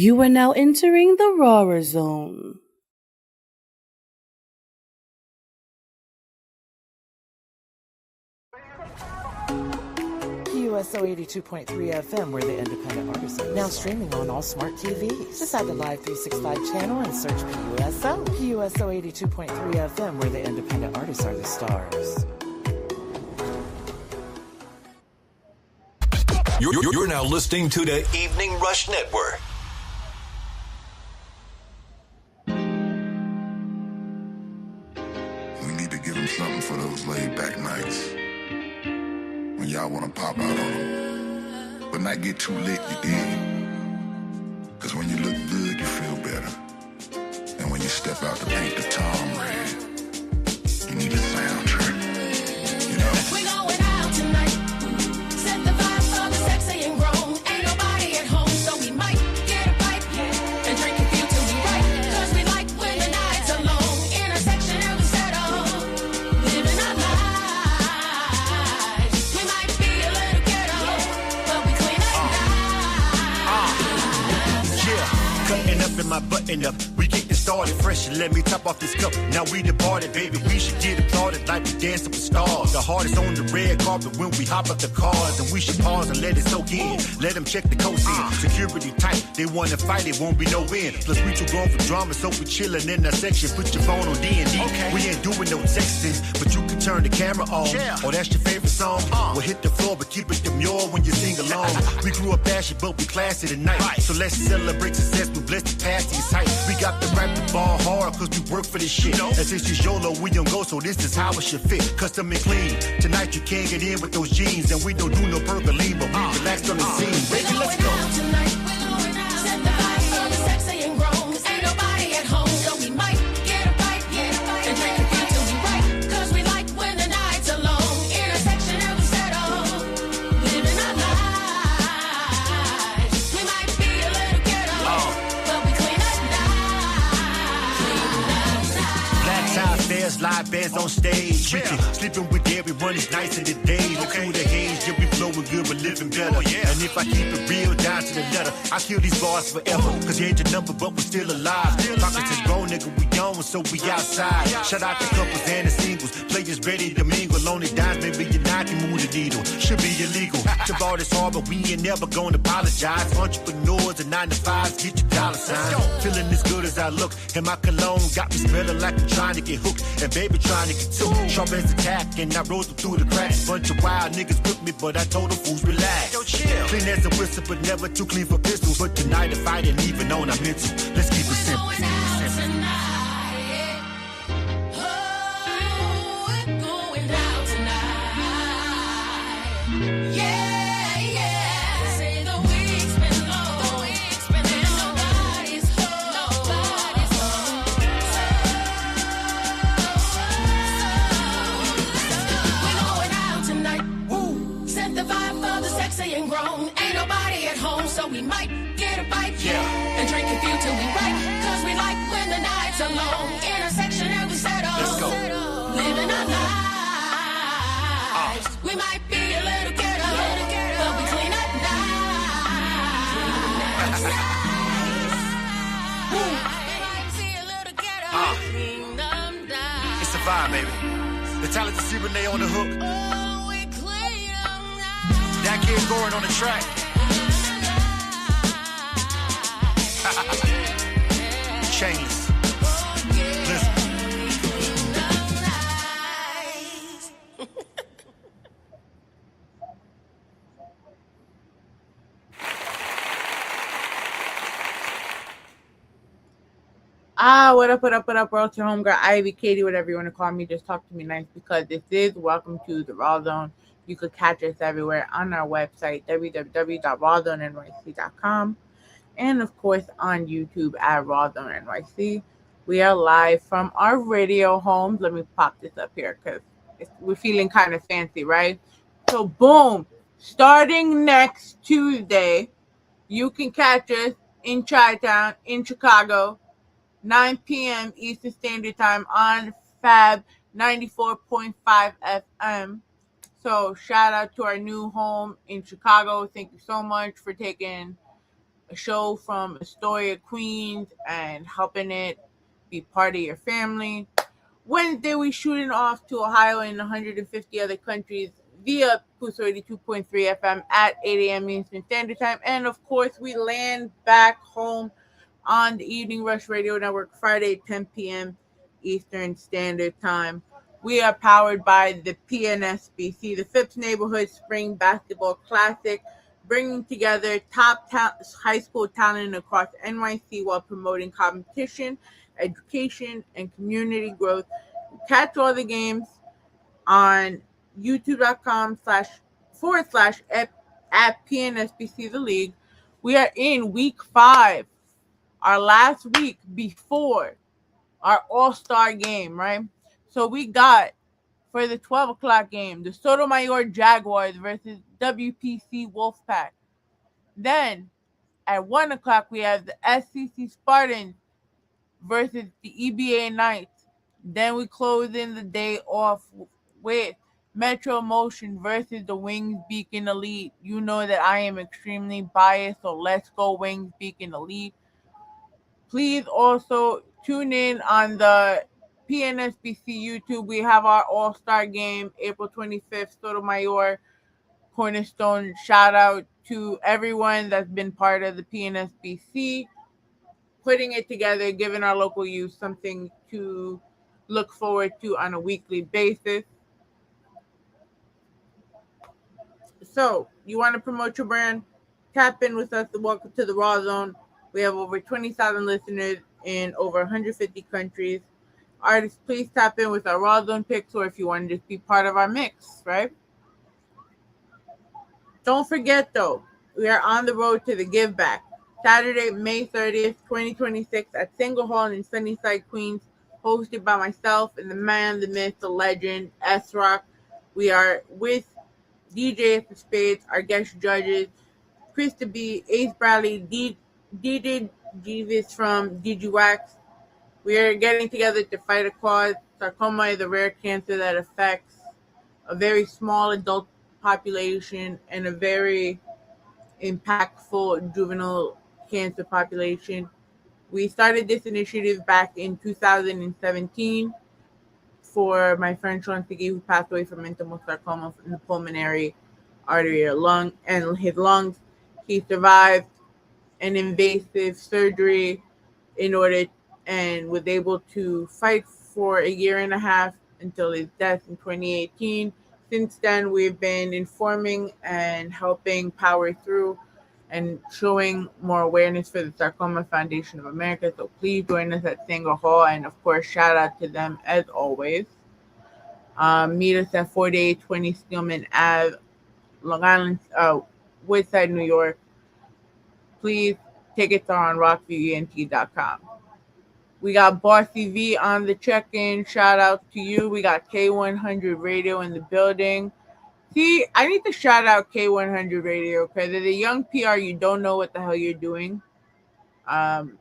You are now entering the Rawrrzone. USO 82.3 FM, we're the independent artisan. Now streaming on all smart TVs. Just add the Live 365 channel and search PUSO. PUSO 82.3 FM, where the independent artists are the stars. You're now listening to the Evening Rush Network. We need to give them something for those laid-back nights when y'all want to pop out on them, but not get too lit, you dig? Because when you look good, you feel better. And when you step out to paint the Tom red, you need a soundtrack, you know? We going out tonight. Set the vibe for the sexy and grown. Ain't nobody at home, so we might get a pipe and drink a few till we right. Cause we like when the nights are long. Intersection of the settle. Living our lives. We might be a little ghetto, but we clean at night. Yeah, cutting up in my button up. We getting started fresh and let me top off this cup. Now we departed, baby. We should get applauded like we dancing with stars. The hardest on the red carpet when we hop up the cars. And we should pause and let it soak in. Let them check the coast in. Security tight. They want to fight, it won't be no win. Plus we too grown for drama, so we chilling in that section. Put your phone on D&D. Okay. We ain't doing no texting, but you can turn the camera on. Yeah. Oh, that's your favorite song? We'll hit the floor, but keep it demure when you sing along. We grew up ashy, but we classy tonight. Right. So let's celebrate success. We blessed the past these heights. We got to rap the ball hard, cause we work for this shit. And since it's YOLO, we don't go, so this is how it should fit. Custom and clean. Tonight you can't get in with those jeans, and we don't do no percolene, but we relaxed on the scene. Baby, let's go. Tonight, we're going out. Set the vibe for the sexy and grown. Ain't nobody at home, so we might get a pipe and drink a few till we right. Cause we like when the nights are long. Intersection of the settle. Living our lives. We might be a little ghetto, but we clean at night. Black tie fairs, live bands on stage. We can sleeping with everyone, it's nights and the days. Look through the haze, yeah, we flowing good, but living better. And if I keep it real down to the letter, I kill these bars forever. Cause you ain't your number, but we still alive. Pockets is grown, nigga, we on, so we outside. Shout out to couples and the singles. Players ready to mingle. Only dimes, maybe you're not can move the needle. Should be illegal. To ball this hard, but we ain't never gonna apologize. Entrepreneurs and 9 to 5s, get your dollar signs. Feeling as good as I look, and my cologne got me smelling like I'm trying to get hooked. And baby trying to get too sharp as attack, and I rose them through the cracks. Bunch of wild niggas with me, but I told them fools relax. Yo, chill. Clean as a whistle, but never too clean for pistols. But tonight, if I didn't even own, I'm mental. Let's keep it simple. Going out tonight. Oh, we're going out tonight. Yeah, yeah. Say the week's been long. And nobody's home. We're going out tonight. Set the vibe for the sexy and grown. Ain't nobody at home, so we might get a bite and drink a few till we right. Cause we like when the nights are long. Intersection and we settle. Let's go. Living our lives. We might be a little ghetto, but we clean at night. We might be a little ghetto, clean them down. It's a vibe, baby. The talented C. Renee on the hook. Oh, we clean them down. That kid Gorin on the track. Chainless. BLIZM. What up, world? It's your homegirl, Ivy, Katie, whatever you want to call me. Just talk to me nice because this is Welcome to the Rawrrzone. You could catch us everywhere on our website, www.rawrzonenyc.com, and of course on YouTube at Rawrrzone NYC. We are live from our radio homes. Let me pop this up here because we're feeling kind of fancy, right? So boom, starting next Tuesday, you can catch us in Chi-Town, in Chicago, 9 p.m. Eastern Standard Time on Fab 94.5 FM. So shout out to our new home in Chicago. Thank you so much for taking a show from Astoria, Queens, and helping it be part of your family. Wednesday, we shooting off to Ohio and 150 other countries via Puso 82.3 FM at 8 a.m. Eastern Standard Time. And of course, we land back home on the Evening Rush Radio Network Friday, 10 p.m. Eastern Standard Time. We are powered by the PNSBC, the Phipps Neighborhood Spring Basketball Classic, bringing together top high school talent across NYC while promoting competition, education, and community growth. Catch all the games on youtube.com//at PNSBC The League. We are in week 5, our last week before our all-star game, right? So we got, for the 12 o'clock game, the Sotomayor Jaguars versus WPC Wolfpack. Then at 1 o'clock, we have the SCC Spartans versus the EBA Knights. Then we close in the day off with Metro Motion versus the Wings Beacon Elite. You know that I am extremely biased, so let's go Wings Beacon Elite. Please also tune in on the PNSBC YouTube. We have our All-Star game, April 25th, Sotomayor, Cornerstone. Shout out to everyone that's been part of the PNSBC, putting it together, giving our local youth something to look forward to on a weekly basis. So, you want to promote your brand? Tap in with us. Welcome to the Rawrrzone. We have over 20,000 listeners in over 150 countries. Artists, please tap in with our Rawrrzone picks, or if you want to just be part of our mix, right? Don't forget, though, we are on the road to the Give Back. Saturday, May 30th, 2026 at Single Hall in Sunnyside, Queens, hosted by myself and the man, the myth, the legend, S-Rock. We are with DJ for Spades, our guest judges, Krista B, Ace Bradley, DJ Jeevis from DG Wax. We are getting together to fight a cause. Sarcoma is a rare cancer that affects a very small adult population and a very impactful juvenile cancer population. We started this initiative back in 2017 for my friend Sean Siggy, who passed away from intimal sarcoma in the pulmonary artery lung and his lungs. He survived an invasive surgery and was able to fight for a year and a half until his death in 2018. Since then, we've been informing and helping power through and showing more awareness for the Sarcoma Foundation of America. So please join us at Single Hall, and of course, shout out to them as always. Meet us at 4820 Stillman Ave, Long Island, Woodside, New York. Please, tickets are on rockviewent.com. We got Bossy V on the check-in. Shout out to you. We got K100 Radio in the building. See, I need to shout out K100 Radio because as a young PR, you don't know what the hell you're doing. And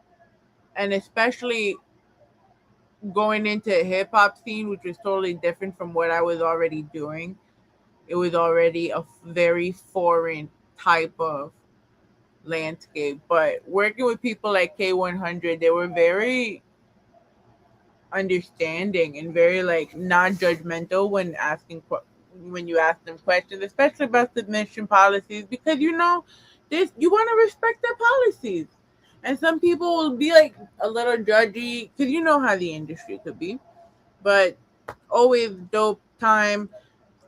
especially going into a hip-hop scene, which was totally different from what I was already doing. It was already a very foreign type of landscape. But working with people like K100, they were very understanding and very non-judgmental when you ask them questions, especially about submission policies, because you want to respect their policies. And some people will be a little judgy because you know how the industry could be. But always dope time.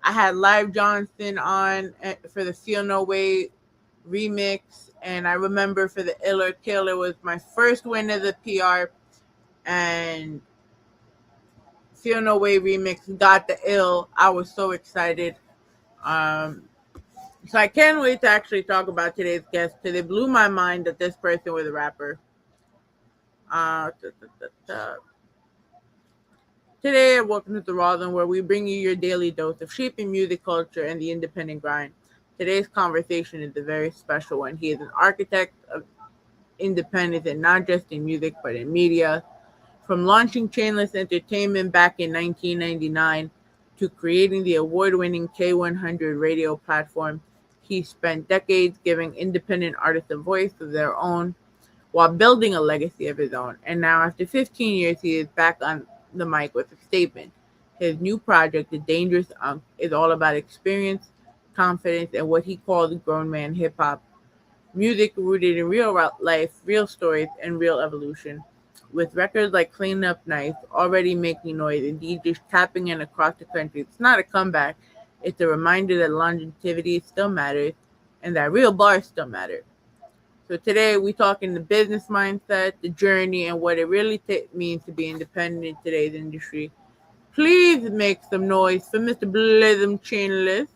I had Live Johnson on for the Feel No Way remix, and I remember for the Iller Kill, it was my first win as a PR, and Feel No Way remix got the ill. I was so excited. So I can't wait to actually talk about today's guest because it blew my mind that this person was a rapper. Today, welcome to the Rawrrzone, where we bring you your daily dose of shaping music culture and the independent grind. Today's conversation is a very special one. He is an architect of independence, and not just in music, but in media. From launching Chainless Entertainment back in 1999 to creating the award-winning K100 radio platform, He spent decades giving independent artists a voice of their own while building a legacy of his own. And now, after 15 years, he is back on the mic with a statement. His new project, The Dangerous Unc, is all about experience, confidence, and what he calls grown man hip hop. Music rooted in real life, real stories, and real evolution. With records like Clean Up Nice already making noise and DJs tapping in across the country, it's not a comeback. It's a reminder that longevity still matters and that real bars still matter. So today we talking the business mindset, the journey, and what it really means to be independent in today's industry. Please make some noise for Mr. BLIZM Chainless.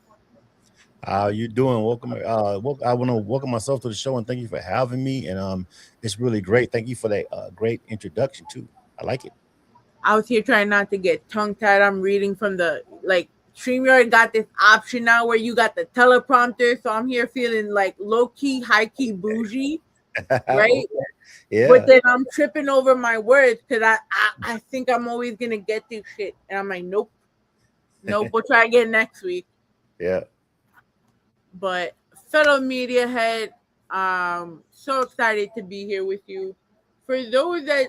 How you doing? Welcome. I want to welcome myself to the show and thank you for having me. And it's really great. Thank you for that great introduction too. I like it. I was here trying not to get tongue tied. I'm reading from the StreamYard got this option now where you got the teleprompter, so I'm here feeling like low key, high key bougie, right? Yeah. But then I'm tripping over my words because I think I'm always gonna get this shit, and I'm like, nope, we'll try again next week. Yeah. But fellow media head, so excited to be here with you. For those that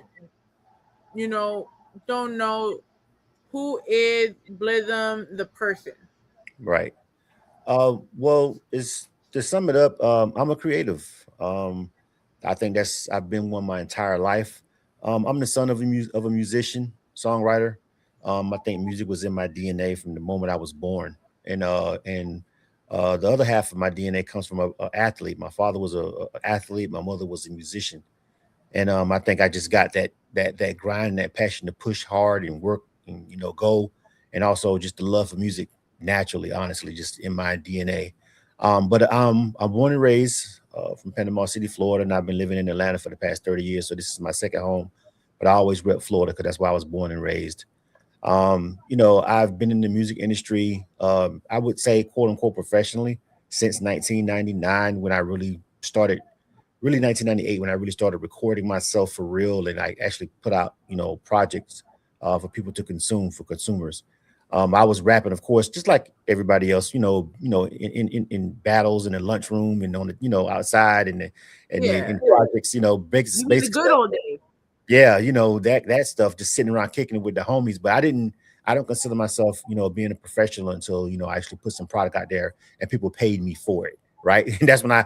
don't know, who is BLIZM the person? Right. Well, it's to sum it up. I'm a creative. I think I've been one my entire life. I'm the son of a musician, songwriter. I think music was in my DNA from the moment I was born, and the other half of my DNA comes from a athlete. My father was a athlete. My mother was a musician, and I think I just got that grind, that passion to push hard and work and go, and also just the love for music naturally, honestly, just in my DNA. But I'm born and raised from Panama City, Florida, and I've been living in Atlanta for the past 30 years. So this is my second home, but I always rep Florida because that's where I was born and raised. I've been in the music industry, I would say, quote unquote, professionally since 1999 when I really started. Really 1998 when I really started recording myself for real, and I actually put out projects for people to consume, for consumers. I was rapping, of course, just like everybody else, in battles in the lunchroom and on the, outside and in projects, basic The good old days. Yeah, that stuff, just sitting around kicking it with the homies. But I don't consider myself, being a professional until I actually put some product out there and people paid me for it. Right. And that's when I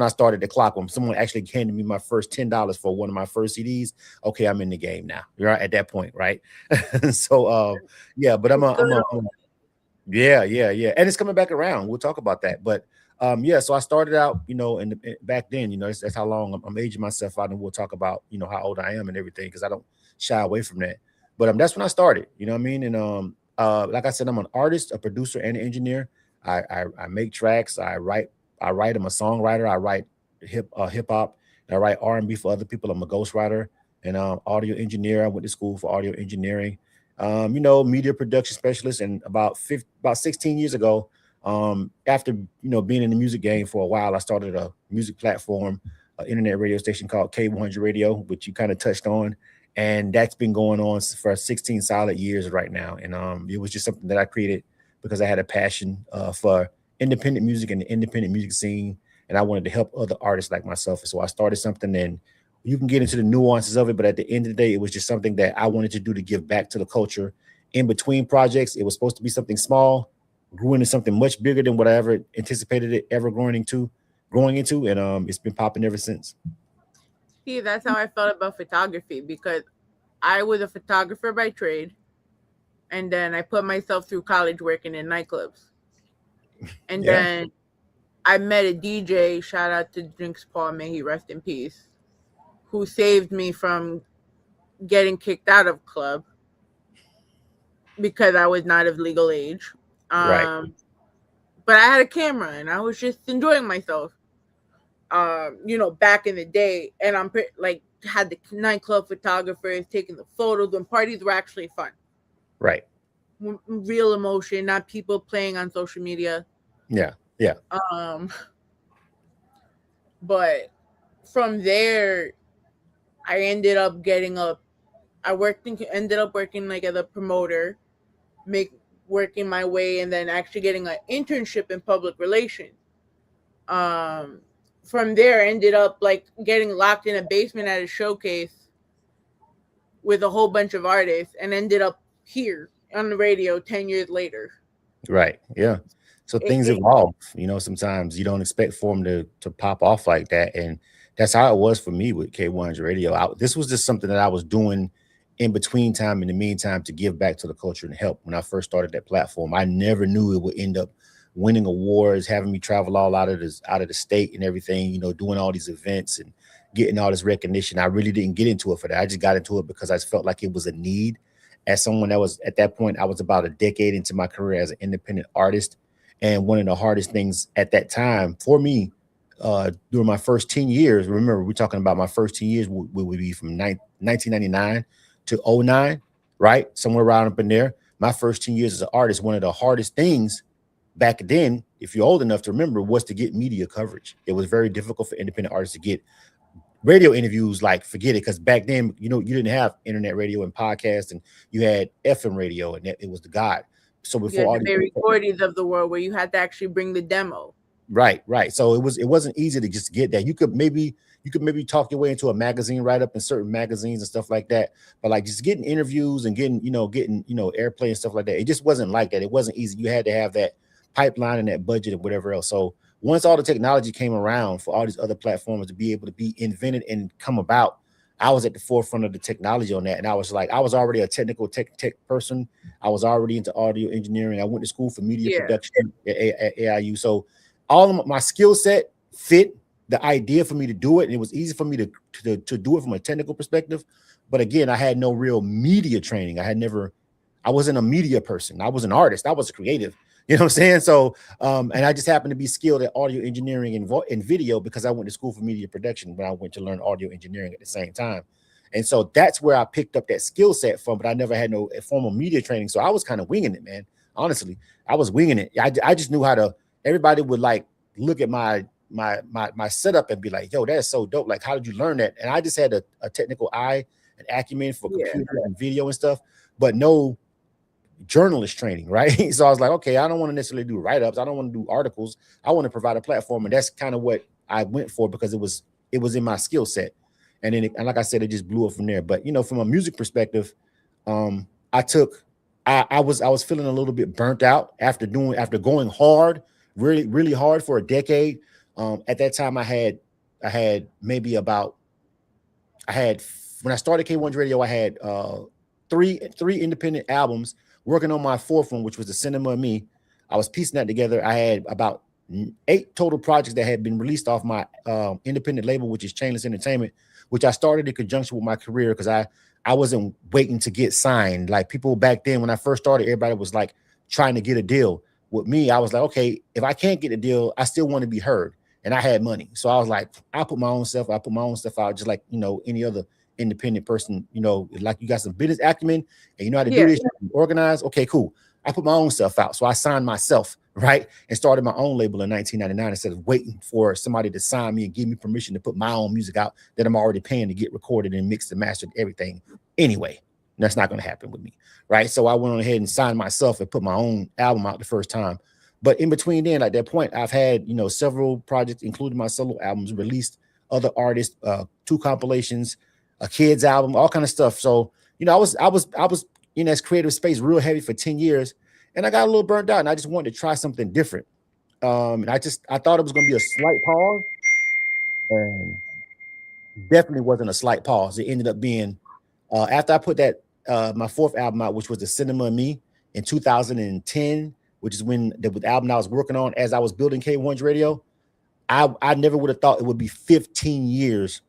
started the clock. When someone actually handed me my first $10 for one of my first CDs. Okay, I'm in the game now. You're right at that point, right? So yeah, but yeah. And it's coming back around. We'll talk about that. But yeah, so I started out, back then, that's how long I'm aging myself out, and we'll talk about, how old I am and everything, because I don't shy away from that. But that's when I started, you know what I mean? And like I said, I'm an artist, a producer, and an engineer. I make tracks, I write. I'm a songwriter. I write hip hop. And I write R&B for other people. I'm a ghostwriter and audio engineer. I went to school for audio engineering. Media production specialist. And about 16 years ago, after being in the music game for a while, I started a music platform, an internet radio station called K100 Radio, which you kind of touched on, and that's been going on for 16 solid years right now. And it was just something that I created because I had a passion for independent music and the independent music scene, and I wanted to help other artists like myself. And so I started something, and you can get into the nuances of it, but at the end of the day, it was just something that I wanted to do to give back to the culture. In between projects, it was supposed to be something small, grew into something much bigger than what I ever anticipated it ever growing into, and it's been popping ever since. See, that's how I felt about photography, because I was a photographer by trade, and then I put myself through college working in nightclubs. And then I met a DJ, shout out to Drinks Paul, may he rest in peace, who saved me from getting kicked out of club because I was not of legal age. Right. But I had a camera and I was just enjoying myself, back in the day. And I'm had the nightclub photographers taking the photos when parties were actually fun. Right. Real emotion, not people playing on social media. Yeah. But from there, I ended up ended up working like as a promoter, working my way, and then actually getting an internship in public relations. From there, ended up like getting locked in a basement at a showcase with a whole bunch of artists, and ended up here on the radio 10 years later. Right. Yeah. So It, things it, evolve. Sometimes you don't expect for them to pop off like that, and that's how it was for me with K100 Radio. This was just something that I was doing in between time, in the meantime, to give back to the culture and help. When I first started that platform, I never knew it would end up winning awards, having me travel all out of the state and everything. Doing all these events and getting all this recognition. I really didn't get into it for that. I just got into it because I felt like it was a need. As someone that was at that point, I was about a decade into my career as an independent artist. And one of the hardest things at that time for me, during my first 10 years, remember, we're talking about my first 10 years would be from 1999 to 09, right? Somewhere around up in there. My first 10 years as an artist, one of the hardest things back then, if you're old enough to remember, was to get media coverage. It was very difficult for independent artists to get radio interviews. Like, forget it, because back then, you didn't have internet radio and podcasts, and you had FM radio, and it was the God. So before all the Barry Cordy's of the world, where you had to actually bring the demo. Right. So it wasn't easy to just get that. You could maybe talk your way into a magazine write-up in certain magazines and stuff like that. But like just getting interviews and getting airplay and stuff like that, it just wasn't like that. It wasn't easy. You had to have that pipeline and that budget and whatever else. So once all the technology came around for all these other platforms to be able to be invented and come about, I was at the forefront of the technology on that. And I was already a technical tech person. I was already into audio engineering. I went to school for media production at AIU. So all of my skill set fit the idea for me to do it. And it was easy for me to do it from a technical perspective. But again, I had no real media training. I wasn't a media person. I was an artist. I was a creative. You know what I'm saying? So, and I just happened to be skilled at audio engineering and video because I went to school for media production when I went to learn audio engineering at the same time. And so that's where I picked up that skill set from, but I never had no formal media training. So I was kind of winging it, man. Honestly, I was winging it. I just knew how to, everybody would like look at my setup and be like, yo, that's so dope. Like, how did you learn that? And I just had a technical eye and acumen for computer and video and stuff, but no journalist training, right? So I was like, okay, I don't want to necessarily do write-ups. I don't want to do articles. I want to provide a platform. And that's kind of what I went for because it was in my skill set. And then, and like I said, it just blew up from there. But, from a music perspective, I was feeling a little bit burnt out after going hard, really, really hard for a decade. At that time, when I started K100 Radio, I had three independent albums. Working on my fourth one, which was The Cinema of Me. I was piecing that together. I had about 8 total projects that had been released off my independent label, which is Chainless Entertainment, which I started in conjunction with my career because I wasn't waiting to get signed. Like people back then, when I first started, everybody was like trying to get a deal. With me, I was like, okay, if I can't get a deal, I still want to be heard. And I had money. So I was like, I put my own stuff out just like, any other independent person, like you got some business acumen and you know how to do this, organize. Okay, cool. I put my own stuff out. So I signed myself, right? And started my own label in 1999 instead of waiting for somebody to sign me and give me permission to put my own music out that I'm already paying to get recorded and mixed and mastered everything. Anyway, that's not going to happen with me, right? So I went on ahead and signed myself and put my own album out the first time. But in between then, at that point, I've had, several projects, including my solo albums, released other artists, 2 compilations, a kids album, all kind of stuff. So, I was in this creative space real heavy for 10 years and I got a little burnt out and I just wanted to try something different. And I thought it was going to be a slight pause and definitely wasn't a slight pause. It ended up being, after I put that, my 4th album out, which was The Cinema of Me in 2010, which is when the album I was working on as I was building K100 Radio, I never would have thought it would be 15 years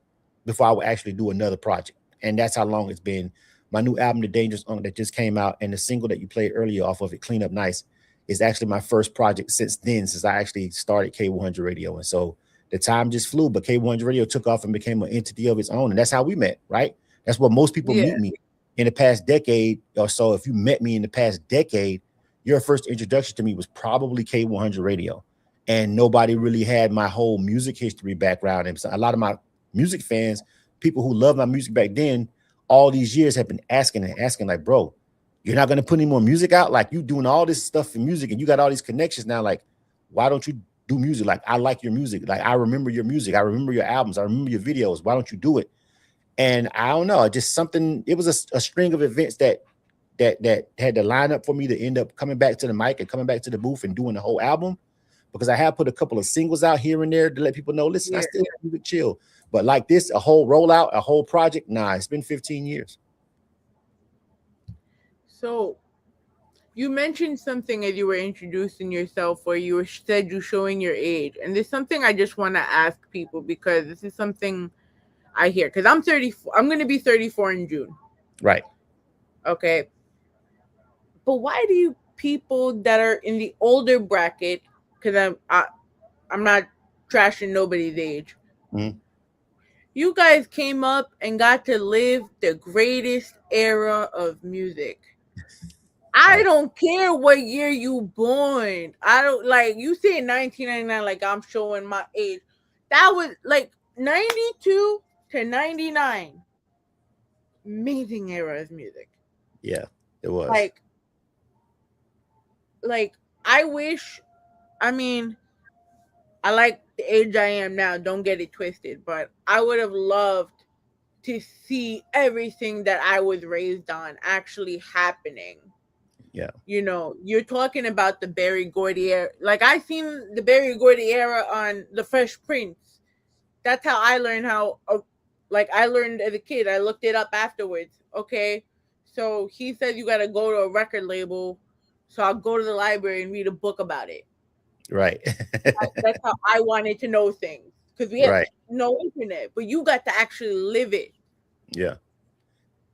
before I would actually do another project. And that's how long it's been. My new album, The Dangerous Unc, that just came out, and the single that you played earlier off of it, Clean Up Nice, is actually my first project since I actually started K100 Radio. And so the time just flew, but K100 Radio took off and became an entity of its own. And that's how we met, right? That's what most people meet me in the past decade or so. If you met me in the past decade, your first introduction to me was probably K100 Radio. And nobody really had my whole music history background. And so a lot of my music fans, people who love my music back then, all these years have been asking like, bro, you're not going to put any more music out? Like, you doing all this stuff in music and you got all these connections now. Like, why don't you do music. Like, I like your music. Like, I remember your music. I remember your albums. I remember your videos. Why don't you do it? And I don't know, just something. It was a string of events that had to line up for me to end up coming back to the mic and coming back to the booth and doing the whole album, because I have put a couple of singles out here and there to let people know, listen, I still do it chill. But like this, a whole rollout, a whole project, nah, it's been 15 years. So you mentioned something as you were introducing yourself where you said you're showing your age. And there's something I just want to ask people, because this is something I hear. Because I'm 34. I'm going to be 34 in June. Right. Okay. But why do you people that are in the older bracket, because I'm not trashing nobody's age, you guys came up and got to live the greatest era of music. I don't care what year you born. I don't, like, you say 1999 like I'm showing my age. That was like 92 to 99. Amazing era of music. Yeah, it was. Like I wish, I mean, I like the age I am now, don't get it twisted, but I would have loved to see everything that I was raised on actually happening. Yeah. You know, you're talking about the Berry Gordy era. Like, I seen the Berry Gordy era on The Fresh Prince. That's how I learned I learned as a kid. I looked it up afterwards. Okay. So he says you got to go to a record label. So I'll go to the library and read a book about it. Right. That's how I wanted to know things. Because we had no internet, but you got to actually live it. Yeah.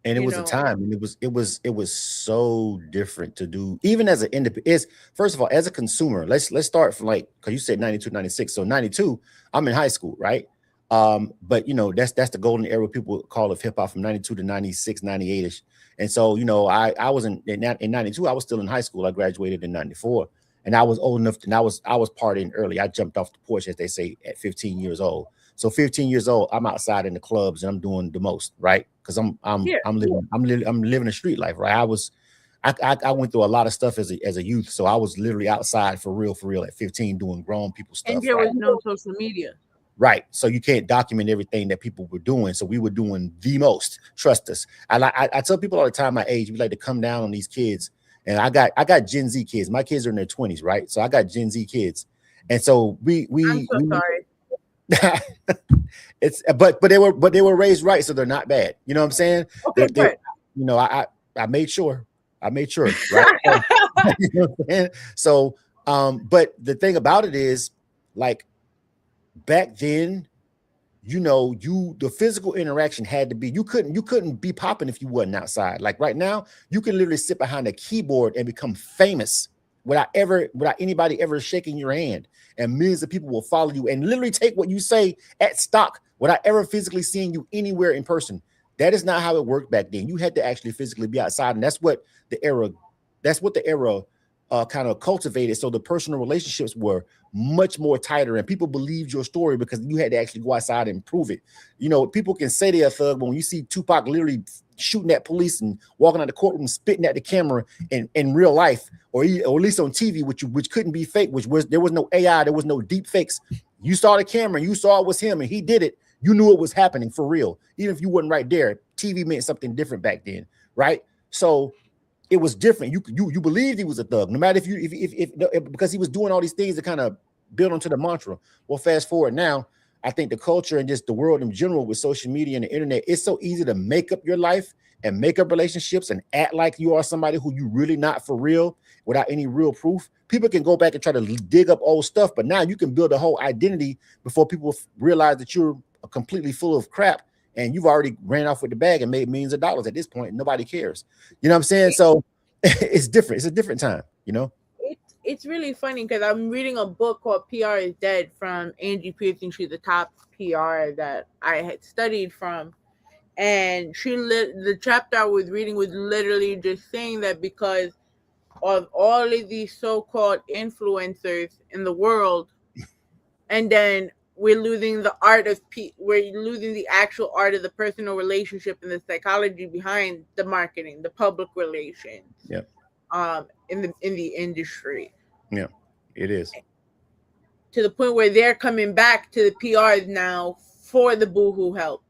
And it was a time, and it was so different to do, even as an independent. First of all, as a consumer, let's start from, like, because you said 92, 96. So 92, I'm in high school, right? But that's the golden era people call of hip hop, from 92 to 96, 98ish. And so, I was in 92, I was still in high school. I graduated in 94, and I was old enough, and I was partying early. I jumped off the porch, as they say, at 15 years old. So 15 years old, I'm outside in the clubs and I'm doing the most, right? Because I'm living a street life, right? I went through a lot of stuff as a youth, so I was literally outside for real at 15 doing grown people stuff. And there was no social media, right? So you can't document everything that people were doing. So we were doing the most. Trust us. I tell people all the time my age, we like to come down on these kids, and I got Gen Z kids. My kids are in their 20s, right? So I got Gen Z kids, and so I'm so sorry. But they were raised right, so they're not bad. You know what I'm saying? Okay, good. I made sure, right? You know what I'm saying? So, but the thing about it is, like, back then, the physical interaction had to be. You couldn't be popping if you wasn't outside. Like right now, you can literally sit behind a keyboard and become famous without anybody ever shaking your hand. And millions of people will follow you and literally take what you say at stock without ever physically seeing you anywhere in person. That is not how it worked back then. You had to actually physically be outside, and that's what the era kind of cultivated. So the personal relationships were much more tighter, and people believed your story because you had to actually go outside and prove it. People can say they're a thug, but when you see Tupac literally shooting at police and walking out the courtroom, spitting at the camera in real life, or at least on TV, which couldn't be fake, there was no AI, there was no deep fakes. You saw the camera, you saw it was him, and he did it. You knew it was happening for real, even if you wasn't right there. TV meant something different back then, right? So it was different. You believed he was a thug, no matter if because he was doing all these things to kind of build onto the mantra. Well, fast forward now, I think the culture and just the world in general with social media and the internet, it's so easy to make up your life and make up relationships and act like you are somebody who you really not for real without any real proof. People can go back and try to dig up old stuff, but now you can build a whole identity before people realize that you're completely full of crap and you've already ran off with the bag and made millions of dollars at this point. And nobody cares. You know what I'm saying? So it's different. It's a different time, It's really funny because I'm reading a book called PR is Dead from Angie Pearson. She's the top PR that I had studied from. And the chapter I was reading was literally just saying that because of all of these so-called influencers in the world, and then we're losing the actual art of the personal relationship and the psychology behind the marketing, the public relations. Yeah. In the industry. Yeah, it is. to the point where they're coming back to the PRs now for the boohoo help.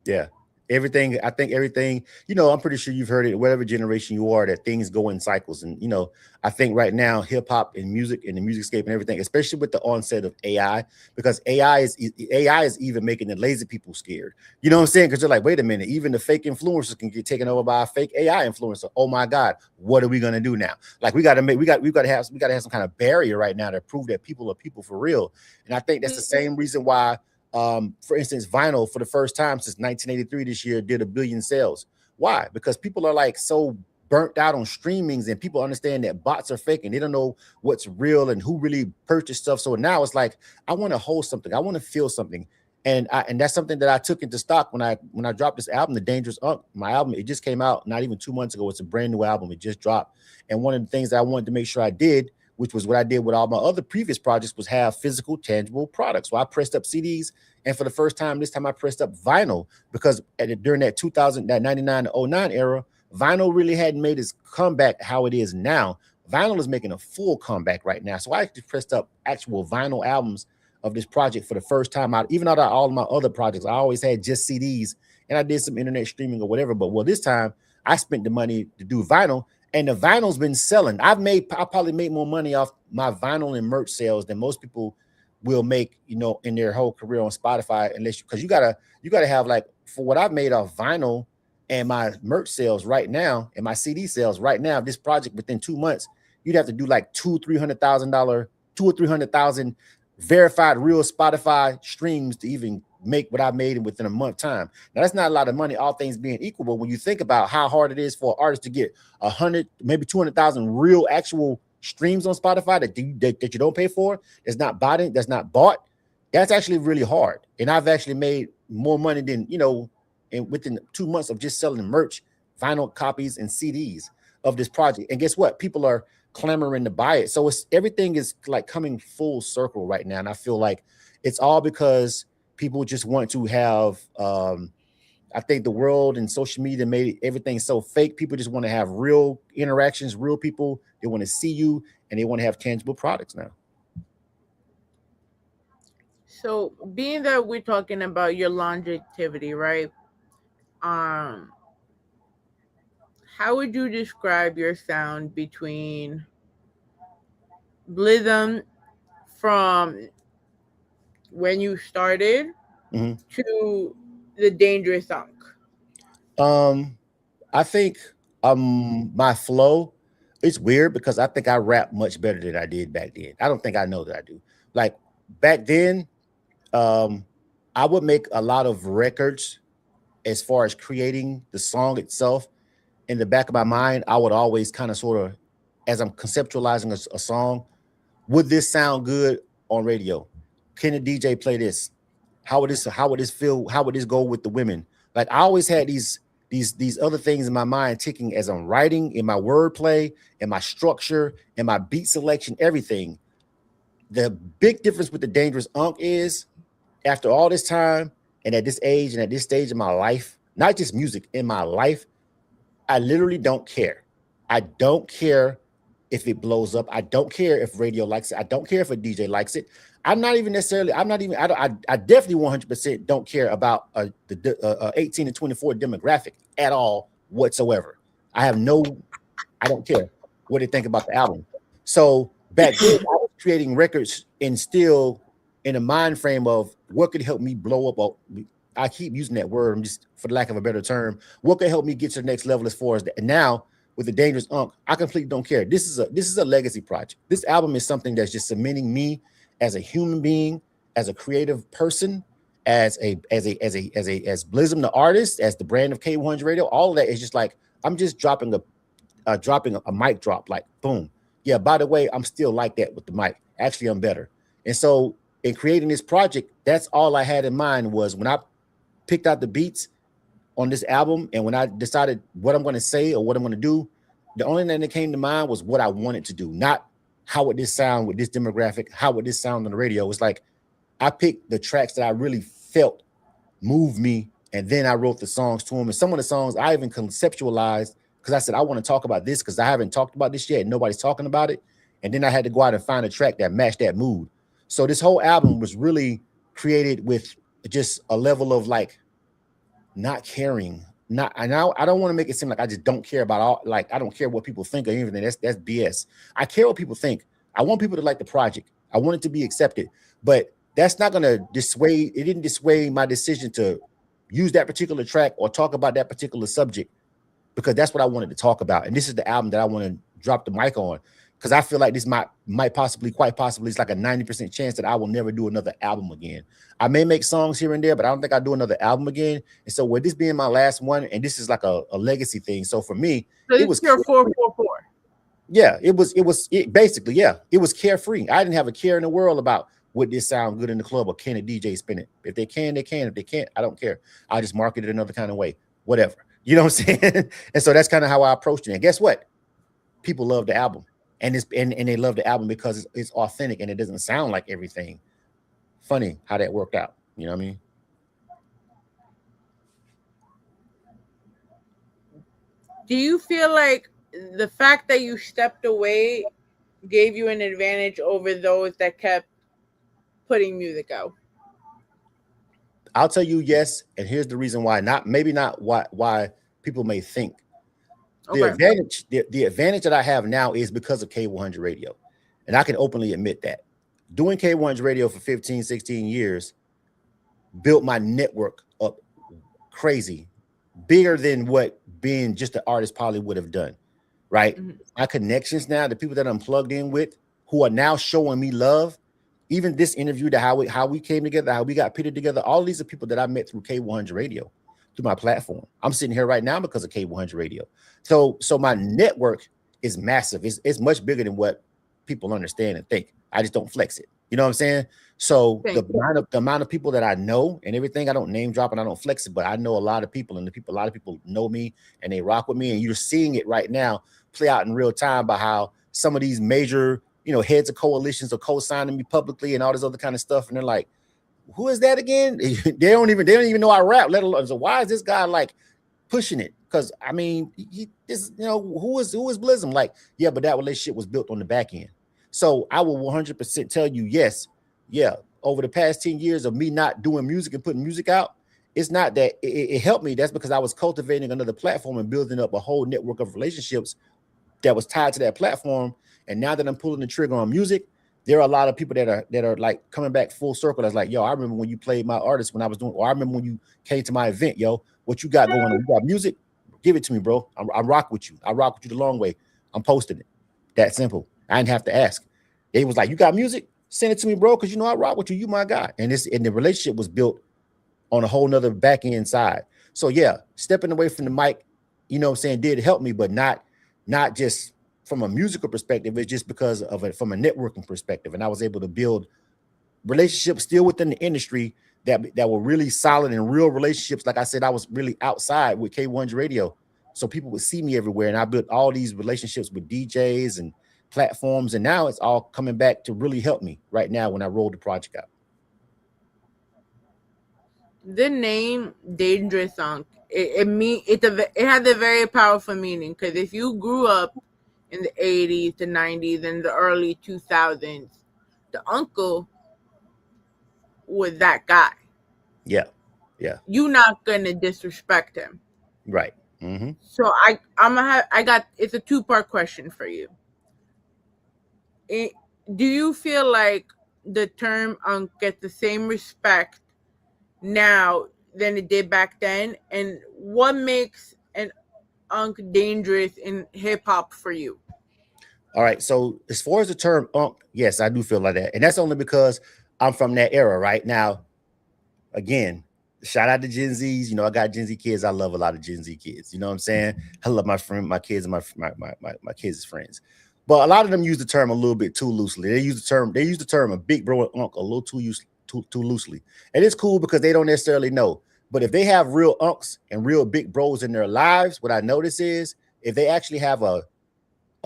Yeah. Everything, I think everything, I'm pretty sure you've heard it, whatever generation you are, that things go in cycles. And, I think right now, hip hop and music and the music scape and everything, especially with the onset of AI, because AI is even making the lazy people scared. You know what I'm saying? Because they're like, wait a minute, even the fake influencers can get taken over by a fake AI influencer. Oh my God, what are we gonna do now? Like we got to have some kind of barrier right now to prove that people are people for real. And I think that's the same reason why. For instance, vinyl for the first time since 1983 this year did 1 billion sales. Why? Because people are like so burnt out on streamings, and people understand that bots are fake and they don't know what's real and who really purchased stuff. So now it's like, I want to hold something, I want to feel something. And that's something that I took into stock when I dropped this album, The Dangerous Unc. My album, it just came out not even 2 months ago. It's a brand new album. It just dropped. And one of the things that I wanted to make sure I did, which was what I did with all my other previous projects, was have physical, tangible products. So I pressed up CDs, and for the first time, this time I pressed up vinyl, because during that 99 to 09 era, vinyl really hadn't made its comeback how it is now. Vinyl is making a full comeback right now. So I actually pressed up actual vinyl albums of this project for the first time out. Even out of all of my other projects, I always had just CDs, and I did some internet streaming or whatever. But this time I spent the money to do vinyl. And the vinyl's been selling. I probably made more money off my vinyl and merch sales than most people will make, in their whole career on Spotify, because you gotta have, like, for what I've made off vinyl and my merch sales right now and my CD sales right now, this project within 2 months, you'd have to do like $200,000 or $300,000 verified real Spotify streams to even make what I made within a month time. Now that's not a lot of money, all things being equal, but when you think about how hard it is for an artist to get 100, maybe 200,000 real actual streams on Spotify that you don't pay for, that's not bought, that's actually really hard. And I've actually made more money than, and within 2 months of just selling merch, vinyl copies, and CDs of this project. And guess what? People are clamoring to buy it. So everything is like coming full circle right now. And I feel like it's all because people just want to have, I think the world and social media made everything so fake. People just want to have real interactions, real people. They want to see you, and they want to have tangible products now. So being that we're talking about your longevity, right? How would you describe your sound between BLIZM from when you started to the Dangerous Unc? I think my flow, it's weird because I think I rap much better than I did back then. I don't think I know that I do. Like back then, I would make a lot of records as far as creating the song itself. In the back of my mind, I would always kind of sort of, as I'm conceptualizing a song, would this sound good on radio? Can a DJ play this? How would this feel? How would this go with the women? Like I always had these other things in my mind ticking as I'm writing, in my wordplay, in my structure, in my beat selection, everything. The big difference with the Dangerous Unc is, after all this time and at this age and at this stage of my life, not just music, in my life, I literally don't care. I don't care if it blows up. I don't care if radio likes it. I don't care if a DJ likes it. I definitely 100% don't care about the 18 to 24 demographic at all whatsoever. I don't care what they think about the album. So back then, I was creating records and still in a mind frame of what could help me blow up. I keep using that word, I'm just, for the lack of a better term, what could help me get to the next level as far as that. And now with the Dangerous Unc, I completely don't care. This is a legacy project. This album is something that's just cementing me as a human being, as a creative person, as BLIZM the artist, as the brand of K100 Radio. All of that is just like, I'm just dropping a mic drop, like boom. Yeah, by the way, I'm still like that with the mic. Actually, I'm better. And so in creating this project, that's all I had in mind, was when I picked out the beats on this album and when I decided what I'm going to say or what I'm going to do, the only thing that came to mind was what I wanted to do, not how would this sound with this demographic, how would this sound on the radio. It's like I picked the tracks that I really felt moved me, and then I wrote the songs to them. And some of the songs I even conceptualized because I said, I want to talk about this because I haven't talked about this yet and nobody's talking about it. And then I had to go out and find a track that matched that mood. So this whole album was really created with just a level of like not caring. Not, and I don't want to make it seem like I just don't care about all, like I don't care what people think or anything. That's BS. I care what people think. I want people to like the project. I want it to be accepted, but that's not going to dissuade. It didn't dissuade my decision to use that particular track or talk about that particular subject, because that's what I wanted to talk about. And this is the album that I want to drop the mic on, because I feel like this might possibly, quite possibly, it's like a 90% chance that I will never do another album again. I may make songs here and there, but I don't think I'll do another album again. And so with this being my last one, and this is like a legacy thing. So for me, So it was your 444. yeah, it basically, yeah, it was carefree. I didn't have a care in the world about would this sound good in the club or can a DJ spin it. If they can, they can. If they can't, I don't care. I'll just market it another kind of way, whatever. You know what I'm saying? And so that's kind of how I approached it. And guess what? People love the album. And they love the album because it's authentic and it doesn't sound like everything. Funny how that worked out. You know what I mean? Do you feel like the fact that you stepped away gave you an advantage over those that kept putting music out? I'll tell you yes, and here's the reason why. Not why people may think. The advantage that I have now is because of K100 Radio. And I can openly admit that. Doing K100 Radio for 15, 16 years built my network up crazy, bigger than what being just an artist probably would have done, right? Mm-hmm. My connections now, the people that I'm plugged in with, who are now showing me love, even this interview, how we came together, how we got pitted together, all these are people that I met through K100 Radio, through my platform. I'm sitting here right now because of K100 Radio. So my network is massive. It's much bigger than what people understand and think. I just don't flex it. You know what I'm saying? So the amount of people that I know and everything, I don't name drop and I don't flex it, but I know a lot of people, and a lot of people know me and they rock with me. And you're seeing it right now play out in real time by how some of these major, heads of coalitions are co-signing me publicly and all this other kind of stuff. And they're like, who is that again? They don't even know I rap, let alone. So why is this guy like pushing it? Because I mean, who is BLIZM? Like, yeah, but that relationship was built on the back end. So I will 100% tell you, yes, yeah. Over the past 10 years of me not doing music and putting music out, it's not that it helped me. That's because I was cultivating another platform and building up a whole network of relationships that was tied to that platform. And now that I'm pulling the trigger on music, there are a lot of people that are like coming back full circle. That's like, yo, I remember when you played my artist when I was doing, or I remember when you came to my event, yo, what you got going on? You got music? Give it to me, bro. I rock with you. I rock with you the long way. I'm posting it. That simple. I didn't have to ask. They was like, you got music? Send it to me, bro, because I rock with you. You my guy. And the relationship was built on a whole nother back end side. So yeah, stepping away from the mic, did help me, but not just from a musical perspective. It's just because of it from a networking perspective. And I was able to build relationships still within the industry that were really solid and real relationships. Like I said, I was really outside with K100 Radio. So people would see me everywhere. And I built all these relationships with DJs and platforms. And now it's all coming back to really help me right now when I rolled the project out. The name Dangerous Unc, it has a very powerful meaning, because if you grew up in the 80s, the 90s, and the early 2000s, the uncle was that guy. Yeah. You're not gonna disrespect him, right? Mm-hmm. So it's a two-part question for you. Do you feel like the term Unc gets the same respect now than it did back then? And what makes an Unc dangerous in hip hop for you? All right. So as far as the term Unc, yes, I do feel like that. And that's only because I'm from that era right now. Again, shout out to Gen Zs. I got Gen Z kids. I love a lot of Gen Z kids. You know what I'm saying? I love my kids and my kids' friends. But a lot of them use the term a little bit too loosely. They use the term a big bro and Unc a little too loosely. And it's cool because they don't necessarily know. But if they have real unks and real big bros in their lives, what I notice is if they actually have a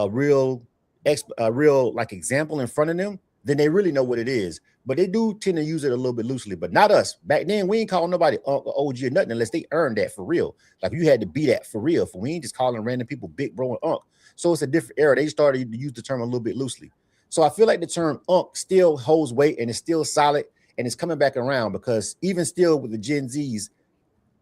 real like example in front of them, then they really know what it is. But they do tend to use it a little bit loosely, but not us. Back then, we ain't calling nobody Unc or OG or nothing unless they earned that for real. Like you had to be that for real. We ain't just calling random people big bro and Unc. So it's a different era. They started to use the term a little bit loosely. So I feel like the term Unc still holds weight and it's still solid and it's coming back around because even still with the Gen Zs,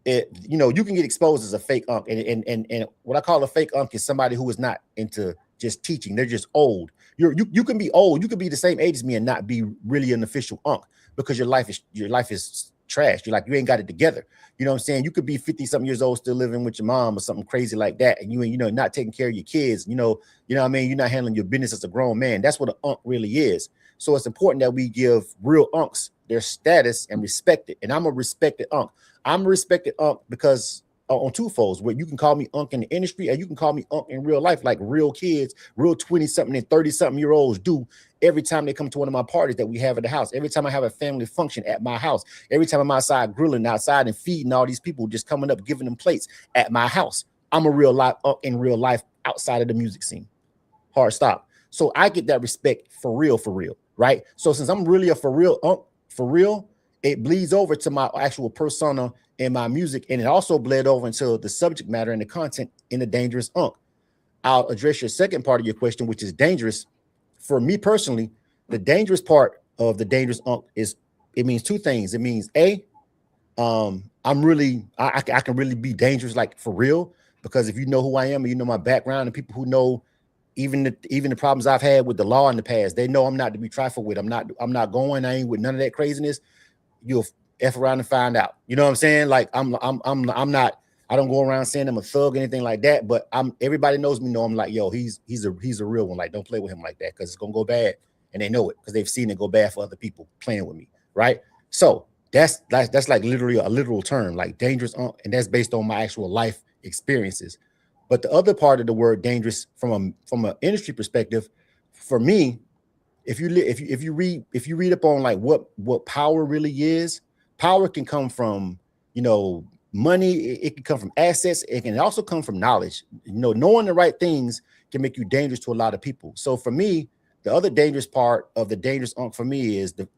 you can get exposed as a fake Unc. And what I call a fake Unc is somebody who is not into just teaching. They're just old. You can be old. You can be the same age as me and not be really an official Unc because your life is trash. You're like, you ain't got it together. You know what I'm saying? You could be 50 something years old, still living with your mom or something crazy like that. And not taking care of your kids, you know what I mean? You're not handling your business as a grown man. That's what an Unc really is. So it's important that we give real Uncs their status and respect it. And I'm a respected Unc. I'm a respected Unc because on two folds, where you can call me Unc in the industry and you can call me Unc in real life, like real kids, real 20-something and 30-something year olds do every time they come to one of my parties that we have at the house. Every time I have a family function at my house, every time I'm outside grilling outside and feeding all these people just coming up, giving them plates at my house. I'm a real life Unc in real life outside of the music scene. Hard stop. So I get that respect for real, right? So since I'm really a for real Unc, for real, it bleeds over to my actual persona in my music, and it also bled over into the subject matter and the content in the Dangerous Unc. I'll address your second part of your question, which is dangerous. For me personally, the dangerous part of the Dangerous Unc is it means two things. It means I can really be dangerous, like for real, because if you know who I am and you know my background and people who know even the problems I've had with the law in the past, they know I'm not to be trifled with. I'm not going. I ain't with none of that craziness. You'll F around and find out. You know what I'm saying? Like I'm not. I don't go around saying I'm a thug or anything like that. But everybody knows me. Know I'm like, yo, he's a real one. Like, don't play with him like that because it's gonna go bad, and they know it because they've seen it go bad for other people playing with me, right? So that's like literally a literal term, like dangerous, and that's based on my actual life experiences. But the other part of the word dangerous from an industry perspective, for me, if you read up on like what power really is, power can come from money, it can come from assets, it can also come from knowledge. Knowing the right things can make you dangerous to a lot of people. So for me, the other dangerous part of the Dangerous Unc for me is the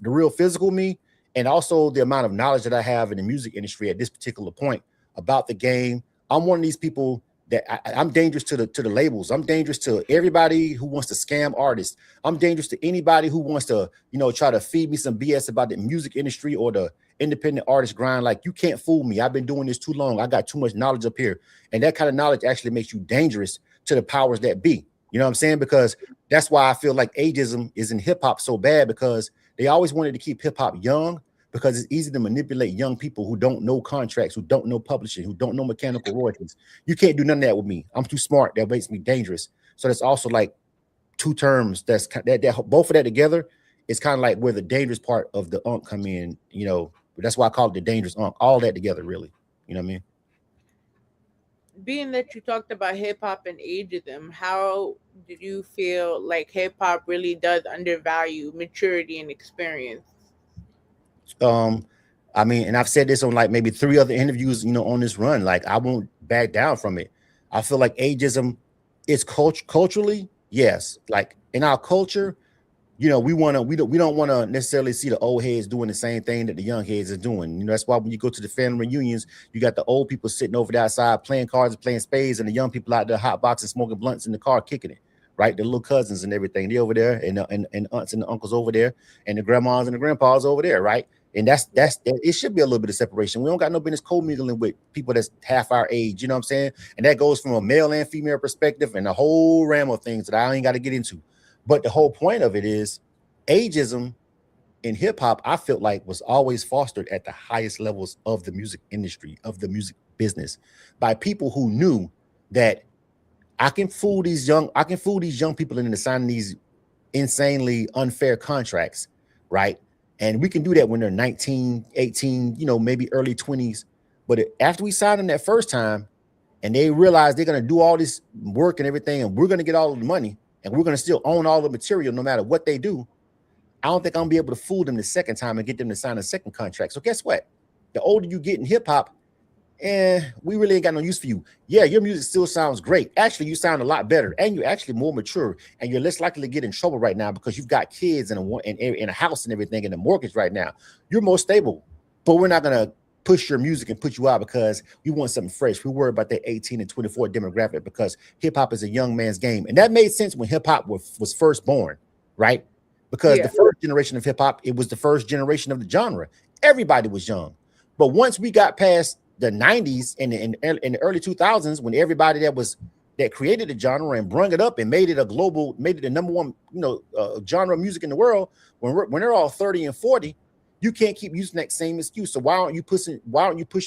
real physical me, and also the amount of knowledge that I have in the music industry at this particular point about the game. I'm one of these people that I'm dangerous to the labels. I'm dangerous to everybody who wants to scam artists. I'm dangerous to anybody who wants to, try to feed me some BS about the music industry or the independent artist grind. Like, you can't fool me. I've been doing this too long. I got too much knowledge up here. And that kind of knowledge actually makes you dangerous to the powers that be. You know what I'm saying? Because that's why I feel like ageism is in hip hop so bad, because they always wanted to keep hip hop young, because it's easy to manipulate young people who don't know contracts, who don't know publishing, who don't know mechanical royalties. You can't do none of that with me. I'm too smart. That makes me dangerous. So that's also like two terms that both of that together is kind of like where the dangerous part of the Unc come in. That's why I call it the Dangerous Unc. All that together, really. You know what I mean? Being that you talked about hip hop and ageism, how did you feel like hip hop really does undervalue maturity and experience? I mean, and I've said this on like maybe 3 other interviews, on this run. Like, I won't back down from it. I feel like ageism is culturally, yes. Like in our culture, we don't want to necessarily see the old heads doing the same thing that the young heads are doing. That's why when you go to the family reunions, you got the old people sitting over there outside playing cards and playing spades, and the young people out there hotboxing, smoking blunts in the car, kicking it. Right, the little cousins and everything, they over there, and aunts and the uncles over there, and the grandmas and the grandpas over there, right? And that's it should be a little bit of separation. We don't got no business co-mingling with people that's half our age, you know what I'm saying? And that goes from a male and female perspective and a whole ram of things that I ain't got to get into. But the whole point of it is ageism in hip hop, I felt like was always fostered at the highest levels of the music industry, of the music business, by people who knew that I can fool these young people into signing these insanely unfair contracts, right? And we can do that when they're 19, 18, maybe early 20s. But after we sign them that first time and they realize they're going to do all this work and everything, and we're going to get all of the money and we're going to still own all the material no matter what they do, I don't think I'm going to be able to fool them the second time and get them to sign a second contract. So guess what? The older you get in hip hop, we really ain't got no use for you. Yeah, your music still sounds great. Actually, you sound a lot better, and you're actually more mature, and you're less likely to get in trouble right now because you've got kids and a house and everything and a mortgage right now. You're more stable, but we're not gonna push your music and put you out because we want something fresh. We worry about that 18 and 24 demographic because hip hop is a young man's game, and that made sense when hip hop was first born. right? Because Yeah. the first generation of hip hop, it was the first generation of the genre. Everybody was young. But once we got past the 90s and in the early 2000s, when everybody that created the genre and brung it up and made it the number one, genre of music in the world, when they're all 30 and 40, you can't keep using that same excuse. So why aren't you pushing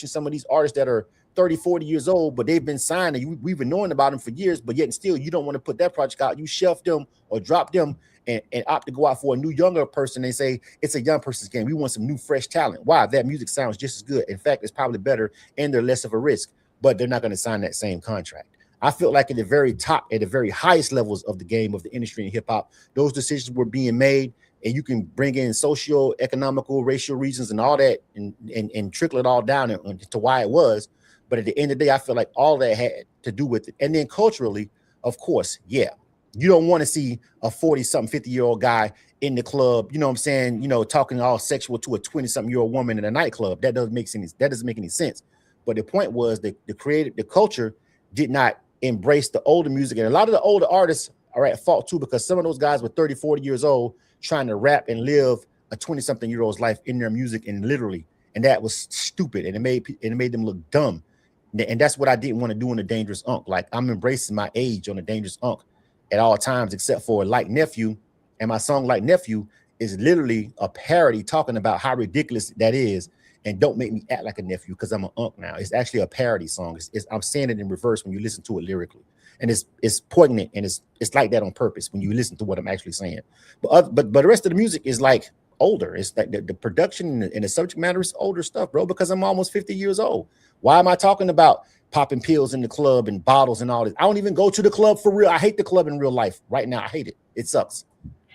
some of these artists that are 30, 40 years old, but they've been signed and we've been knowing about them for years, but yet and still you don't want to put that project out. You shelf them or drop them and opt to go out for a new younger person and say it's a young person's game. We want some new fresh talent. Why? That music sounds just as good. In fact, it's probably better and they're less of a risk, but they're not going to sign that same contract. I feel like at the very top, at the very highest levels of the game of the industry and hip hop, those decisions were being made, and you can bring in socio-economical, racial reasons and all that and trickle it all down to why it was. But at the end of the day, I feel like all that had to do with it. And then culturally, of course, yeah, you don't want to see a 40-something, 50-year-old guy in the club, you know what I'm saying, talking all sexual to a 20-something-year-old woman in a nightclub. That doesn't make any sense. But the point was that the culture did not embrace the older music. And a lot of the older artists are at fault too, because some of those guys were 30, 40 years old trying to rap and live a 20-something-year-old's life in their music and literally. And that was stupid. And it made them look dumb. And that's what I didn't want to do in the Dangerous Unc. Like, I'm embracing my age on the Dangerous Unc at all times, except for Like Nephew. And my song Like Nephew is literally a parody talking about how ridiculous that is. And don't make me act like a nephew because I'm an unc now. It's actually a parody song. I'm saying it in reverse when you listen to it lyrically. And it's poignant and it's like that on purpose when you listen to what I'm actually saying. But the rest of the music is like older. It's like the production and the subject matter is older stuff, bro, because I'm almost 50 years old. Why am I talking about popping pills in the club and bottles and all this? I don't even go to the club for real. I hate the club in real life right now. I hate it. It sucks.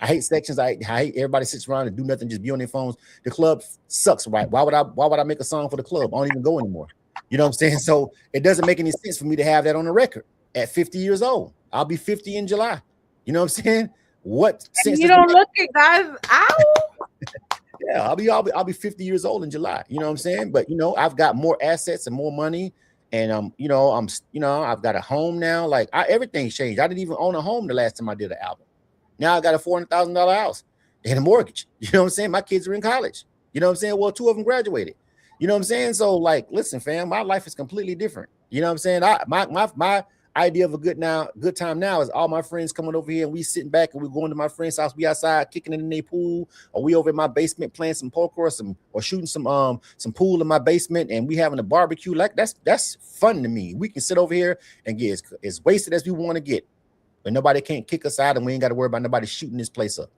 I hate sections. I hate everybody sits around and do nothing, just be on their phones. The club sucks, right? Why would I make a song for the club? I don't even go anymore. You know what I'm saying? So it doesn't make any sense for me to have that on the record at 50 years old. I'll be 50 in July. You know what I'm saying? What sense? You don't look it, guys. Ow. Yeah, I'll be 50 years old in July. You know what I'm saying? But I've got more assets and more money, and I've got a home now. Like everything's changed. I didn't even own a home the last time I did an album. Now I got a $400,000 house and a mortgage. You know what I'm saying? My kids are in college. You know what I'm saying? Well, 2 of them graduated. You know what I'm saying? So, like, listen, fam, my life is completely different. You know what I'm saying? My idea of a good time now is all my friends coming over here and we sitting back and we going to my friend's house. We outside kicking it in their pool, or we over in my basement playing some poker or shooting some pool in my basement, and we having a barbecue. Like that's fun to me. We can sit over here and get as wasted as we want to get. But nobody can't kick us out, and we ain't got to worry about nobody shooting this place up.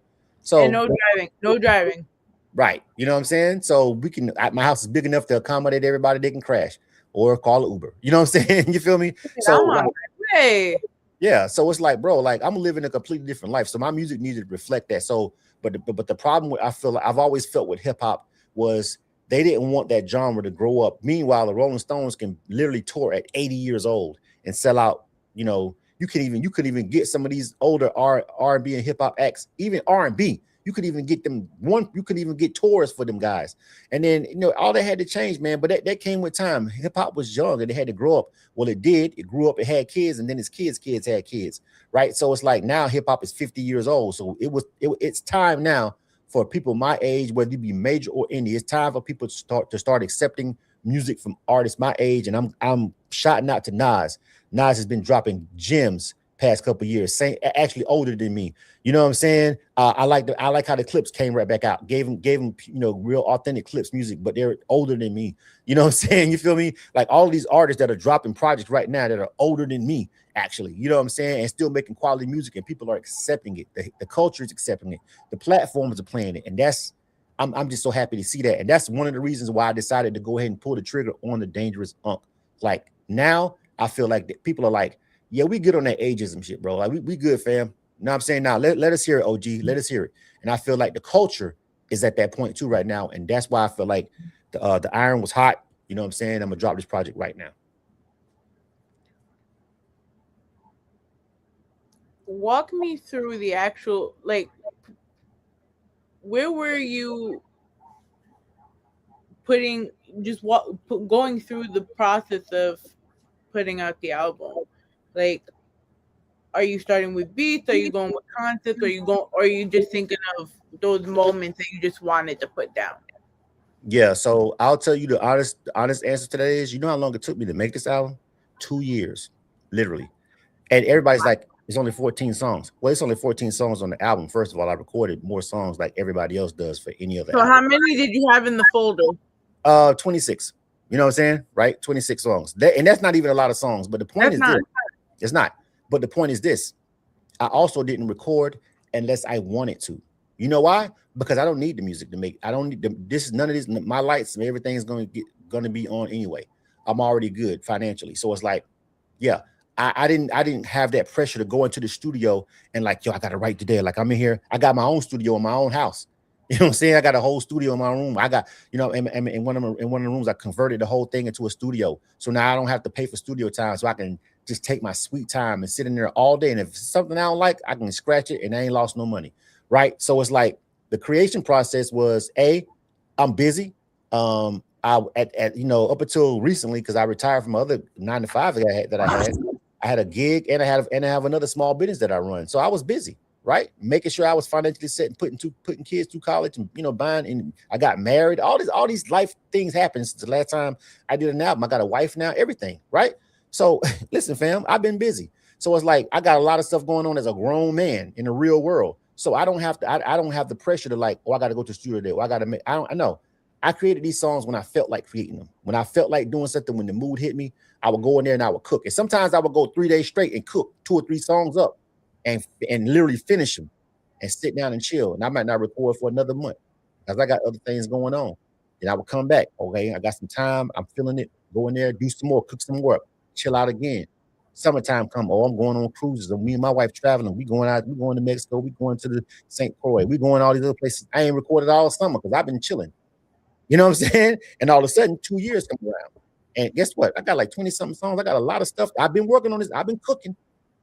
So and no driving. Right. You know what I'm saying? So we can. My house is big enough to accommodate everybody. They can crash or call an Uber. You know what I'm saying? You feel me? So I'm on my way. Yeah. So it's like, bro, like I'm living a completely different life. So my music needed to reflect that. So, but the problem with I've always felt with hip hop was they didn't want that genre to grow up. Meanwhile, the Rolling Stones can literally tour at 80 years old and sell out. You could even get some of these older R&B and hip hop acts, even R&B. You could even get them you could even get tours for them guys. And then, all that had to change, man. But that came with time. Hip hop was young and it had to grow up. Well, it did. It grew up, it had kids, and then its kids had kids, right? So it's like now hip hop is 50 years old. So it's time now for people my age, whether you be major or indie. It's time for people to start accepting music from artists my age. And I'm shouting out to Nas. Nas has been dropping gems past couple years, actually older than me. You know what I'm saying? I like how the Clips came right back out. Gave him real authentic Clips music, but they're older than me. You know what I'm saying? You feel me? Like all these artists that are dropping projects right now that are older than me, actually. You know what I'm saying? And still making quality music, and people are accepting it. The culture is accepting it. The platforms are playing it, and I'm just so happy to see that. And that's one of the reasons why I decided to go ahead and pull the trigger on the Dangerous Unc. Like now, I feel like people are like, yeah, we good on that ageism shit, bro. Like we good, fam. You know what I'm saying? Now let us hear it, OG. Let us hear it. And I feel like the culture is at that point too right now. And that's why I feel like the iron was hot. You know what I'm saying? I'm gonna drop this project right now. Walk me through the actual, like, where were you going through the process of putting out the album? Like, Are you starting with beats? Are you going with concepts? Or are you just thinking of those moments that you just wanted to put down? Yeah, so I'll tell you the honest answer to that is, you know how long it took me to make this album? 2 years, literally. And everybody's like, it's only 14 songs. Well, it's only 14 songs on the album. First of all, I recorded more songs like everybody else does for any other So album. how many did you have in the folder? 26. You know what I'm saying? Right? 26 songs. And that's not even a lot of songs, but the point That's is not. this. It's not. But the point is this. I also didn't record unless I wanted to. You know why? Because I don't need the music to make. I don't need this. None of this. My lights and everything's going to be on anyway. I'm already good financially, so it's like, yeah. I didn't have that pressure to go into the studio and like, yo, I got to write today. Like I'm in here. I got my own studio in my own house. You know what I'm saying? I got a whole studio in my room. I got, in one of the rooms, I converted the whole thing into a studio. So now I don't have to pay for studio time. So I can just take my sweet time and sit in there all day. And if it's something I don't like, I can scratch it and I ain't lost no money. Right. So it's like the creation process was I'm busy. I up until recently, because I retired from other 9 to 5 I had a gig and I have another small business that I run. So I was busy, right? Making sure I was financially set and putting kids through college and buying, and I got married. All these life things happened since the last time I did an album. I got a wife now, everything, right? So listen, fam, I've been busy. So it's like I got a lot of stuff going on as a grown man in the real world. So I don't have the pressure to like, I got to go to the studio today. I got to make. I know. I created these songs when I felt like creating them. When I felt like doing something, when the mood hit me, I would go in there and I would cook. And sometimes I would go 3 days straight and cook 2 or 3 songs up and literally finish them and sit down and chill. And I might not record for another month because I got other things going on. And I would come back. Okay, I got some time. I'm feeling it. Go in there, do some more, cook some more, chill out again. Summertime come. Oh, I'm going on cruises. And me and my wife traveling. We going out. We going to Mexico. We going to the St. Croix. We going all these other places. I ain't recorded all summer because I've been chilling. You know what I'm saying? And all of a sudden, 2 years come around. And guess what? I got like 20-something songs. I got a lot of stuff. I've been working on this. I've been cooking.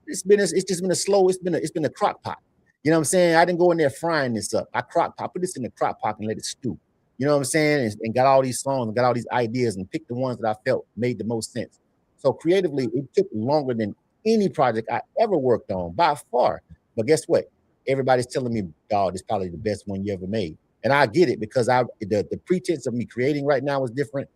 It's just been a slow, it's been a crock pot. You know what I'm saying? I didn't go in there frying this up. I put this in the crock pot and let it stew. You know what I'm saying? And got all these songs and got all these ideas and picked the ones that I felt made the most sense. So creatively, it took longer than any project I ever worked on by far. But guess what? Everybody's telling me, dog, this is probably the best one you ever made. And I get it because the pretense of me creating right now is different.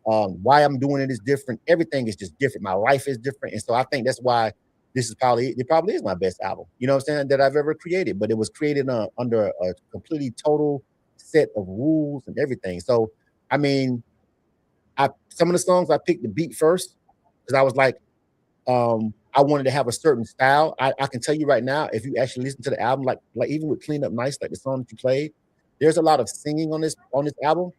Why I'm doing it is different. Everything is just different. My life is different. And so I think that's why it probably is my best album, you know what I'm saying, that I've ever created. But it was created under a completely total set of rules and everything. So, I mean, some of the songs I picked the beat first because I was like, I wanted to have a certain style. I can tell you right now, if you actually listen to the album, like even with Clean Up Nice, like the song that you played, there's a lot of singing on this album.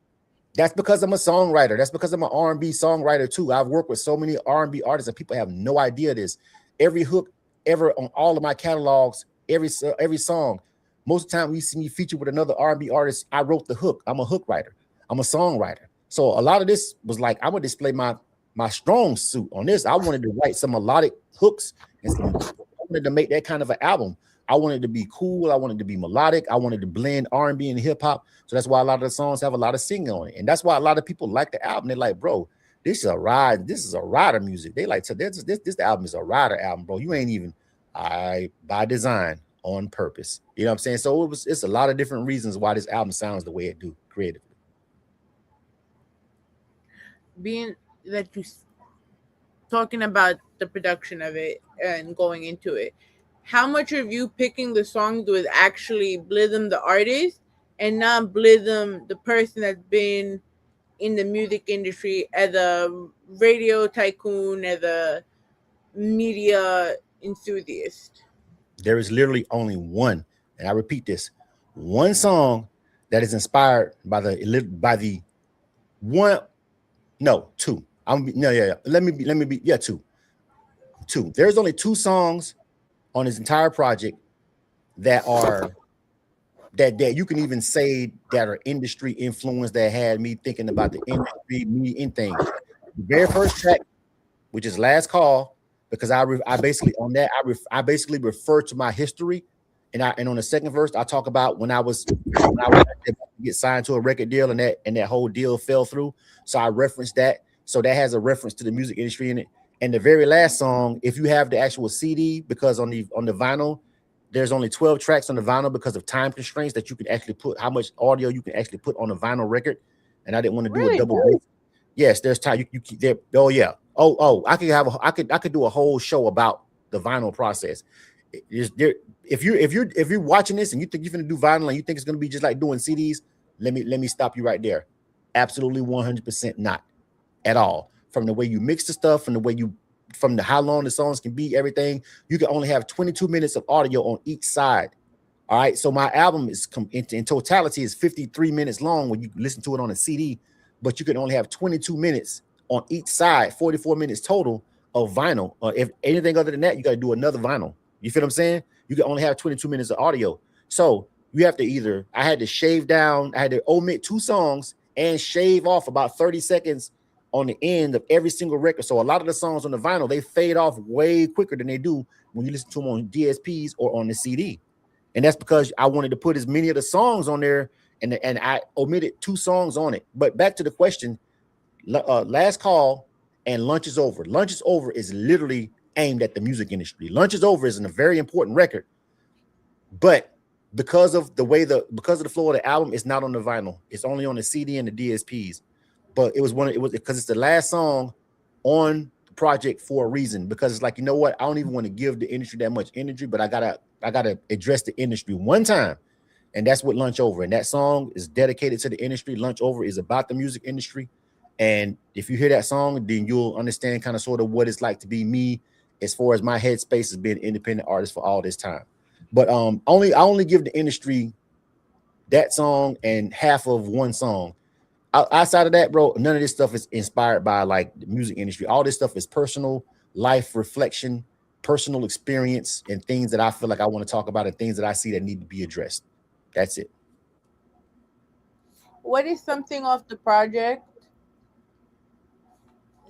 That's because I'm a songwriter. That's because I'm an R&B songwriter too. I've worked with so many R&B artists and people have no idea this. Every hook ever on all of my catalogs, every song, most of the time we see me featured with another R&B artist, I wrote the hook. I'm a hook writer. I'm a songwriter. So a lot of this was like, I'm gonna display my strong suit on this. I wanted to write some melodic hooks and I wanted to make that kind of an album. I wanted to be cool. I wanted to be melodic. I wanted to blend R&B and hip hop. So that's why a lot of the songs have a lot of singing on it. And that's why a lot of people like the album. They're like, bro, this is a ride. This is a rider music. They like, so this album is a rider album, bro. You ain't even by design, on purpose. You know what I'm saying? So it's a lot of different reasons why this album sounds the way it do creatively. Being that you talking about the production of it and going into it, how much of you picking the songs was actually BLIZM the artist and not BLIZM the person that's been in the music industry as a radio tycoon, as a media enthusiast? There is literally only one, and I repeat this, one song that is inspired by the one. No, two. Let me be two. There's only 2 songs on this entire project that are that you can even say that are industry influence that had me thinking about the industry, me in things. The very first track, which is Last Call, because I basically on that I basically refer to my history, and on the second verse I talk about when I was get signed to a record deal and that whole deal fell through. So I referenced that. So that has a reference to the music industry in it. And the very last song, if you have the actual CD, because on the vinyl, there's only 12 tracks on the vinyl because of time constraints that you can actually put how much audio you can actually put on a vinyl record. And I didn't want to do a double bass. Yes, there's time you there. Oh yeah. I could do a whole show about the vinyl process. If you're watching this and you think you're gonna do vinyl and you think it's gonna be just like doing CDs, let me stop you right there. Absolutely 100% not at all. From the way you mix the stuff, from the how long the songs can be, everything, you can only have 22 minutes of audio on each side. All right. So my album is in totality is 53 minutes long when you listen to it on a CD, but you can only have 22 minutes on each side, 44 minutes total of vinyl. If anything other than that, you got to do another vinyl. You feel what I'm saying? You can only have 22 minutes of audio. So you have to I had to omit 2 songs and shave off about 30 seconds on the end of every single record. So a lot of the songs on the vinyl, they fade off way quicker than they do when you listen to them on DSPs or on the CD. And that's because I wanted to put as many of the songs on there, and I omitted 2 songs on it. But back to the question, Last Call and Lunch Is Over. Lunch Is Over is literally aimed at the music industry. Lunch Is Over is a very important record, but because of the flow of the album, it's not on the vinyl. It's only on the CD and the DSPs. But it was because it's the last song on the project for a reason, because it's like, you know what? I don't even want to give the industry that much energy, but I gotta address the industry one time. And that's what Lunch Over. And that song is dedicated to the industry. Lunch Over is about the music industry. And if you hear that song, then you'll understand kind of sort of what it's like to be me as far as my headspace as being an independent artist for all this time. But I only give the industry that song and half of one song. Outside of that, bro, none of this stuff is inspired by like the music industry. All this stuff is personal life reflection, personal experience, and things that I feel like I want to talk about and things that I see that need to be addressed. That's it. What is something off the project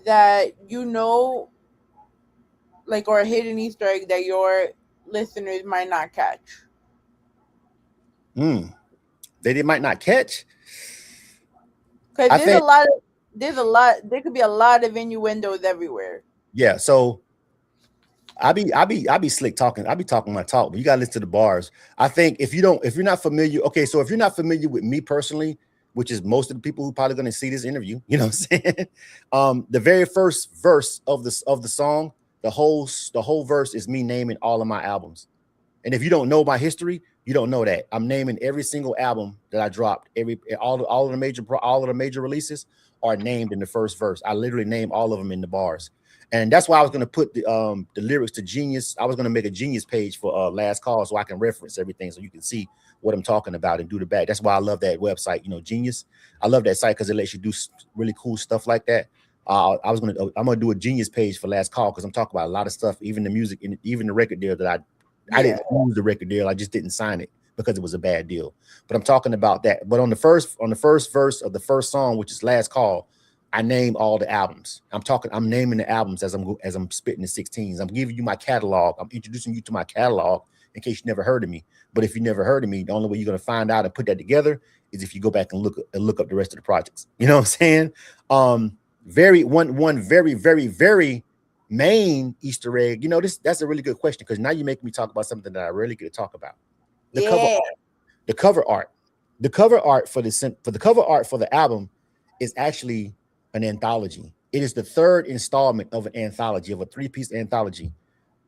that like, or a hidden Easter egg that your listeners might not catch? They might not catch. Because there could be a lot of innuendos everywhere. Yeah, so I be slick talking. I be talking my talk, but you gotta listen to the bars. I think if you're not familiar, okay, so if you're not familiar with me personally, which is most of the people who probably gonna see this interview, you know what I'm saying? The very first verse of the song, the whole verse is me naming all of my albums. And if you don't know my history, you don't know that. I'm naming every single album that I dropped. All of the major releases are named in the first verse. I literally name all of them in the bars. And that's why I was going to put the lyrics to Genius. I was going to make a Genius page for Last Call so I can reference everything so you can see what I'm talking about and do the back. That's why I love that website, Genius. I love that site because it lets you do really cool stuff like that. I'm gonna do a Genius page for Last Call because I'm talking about a lot of stuff, even the music and even the record deal that I didn't lose the record deal. I just didn't sign it because it was a bad deal. But I'm talking about that. But on the first verse of the first song, which is Last Call, I name all the albums. I'm naming the albums as I'm spitting the 16s. I'm giving you my catalog. I'm introducing you to my catalog in case you never heard of me. But if you never heard of me, the only way you're gonna find out and put that together is if you go back and look up the rest of the projects. You know what I'm saying? One very, very, very main Easter egg. That's a really good question because now you make me talk about something that I rarely get to talk about. The cover art for the album is actually an anthology. It is the third installment of an anthology, of a 3-piece anthology.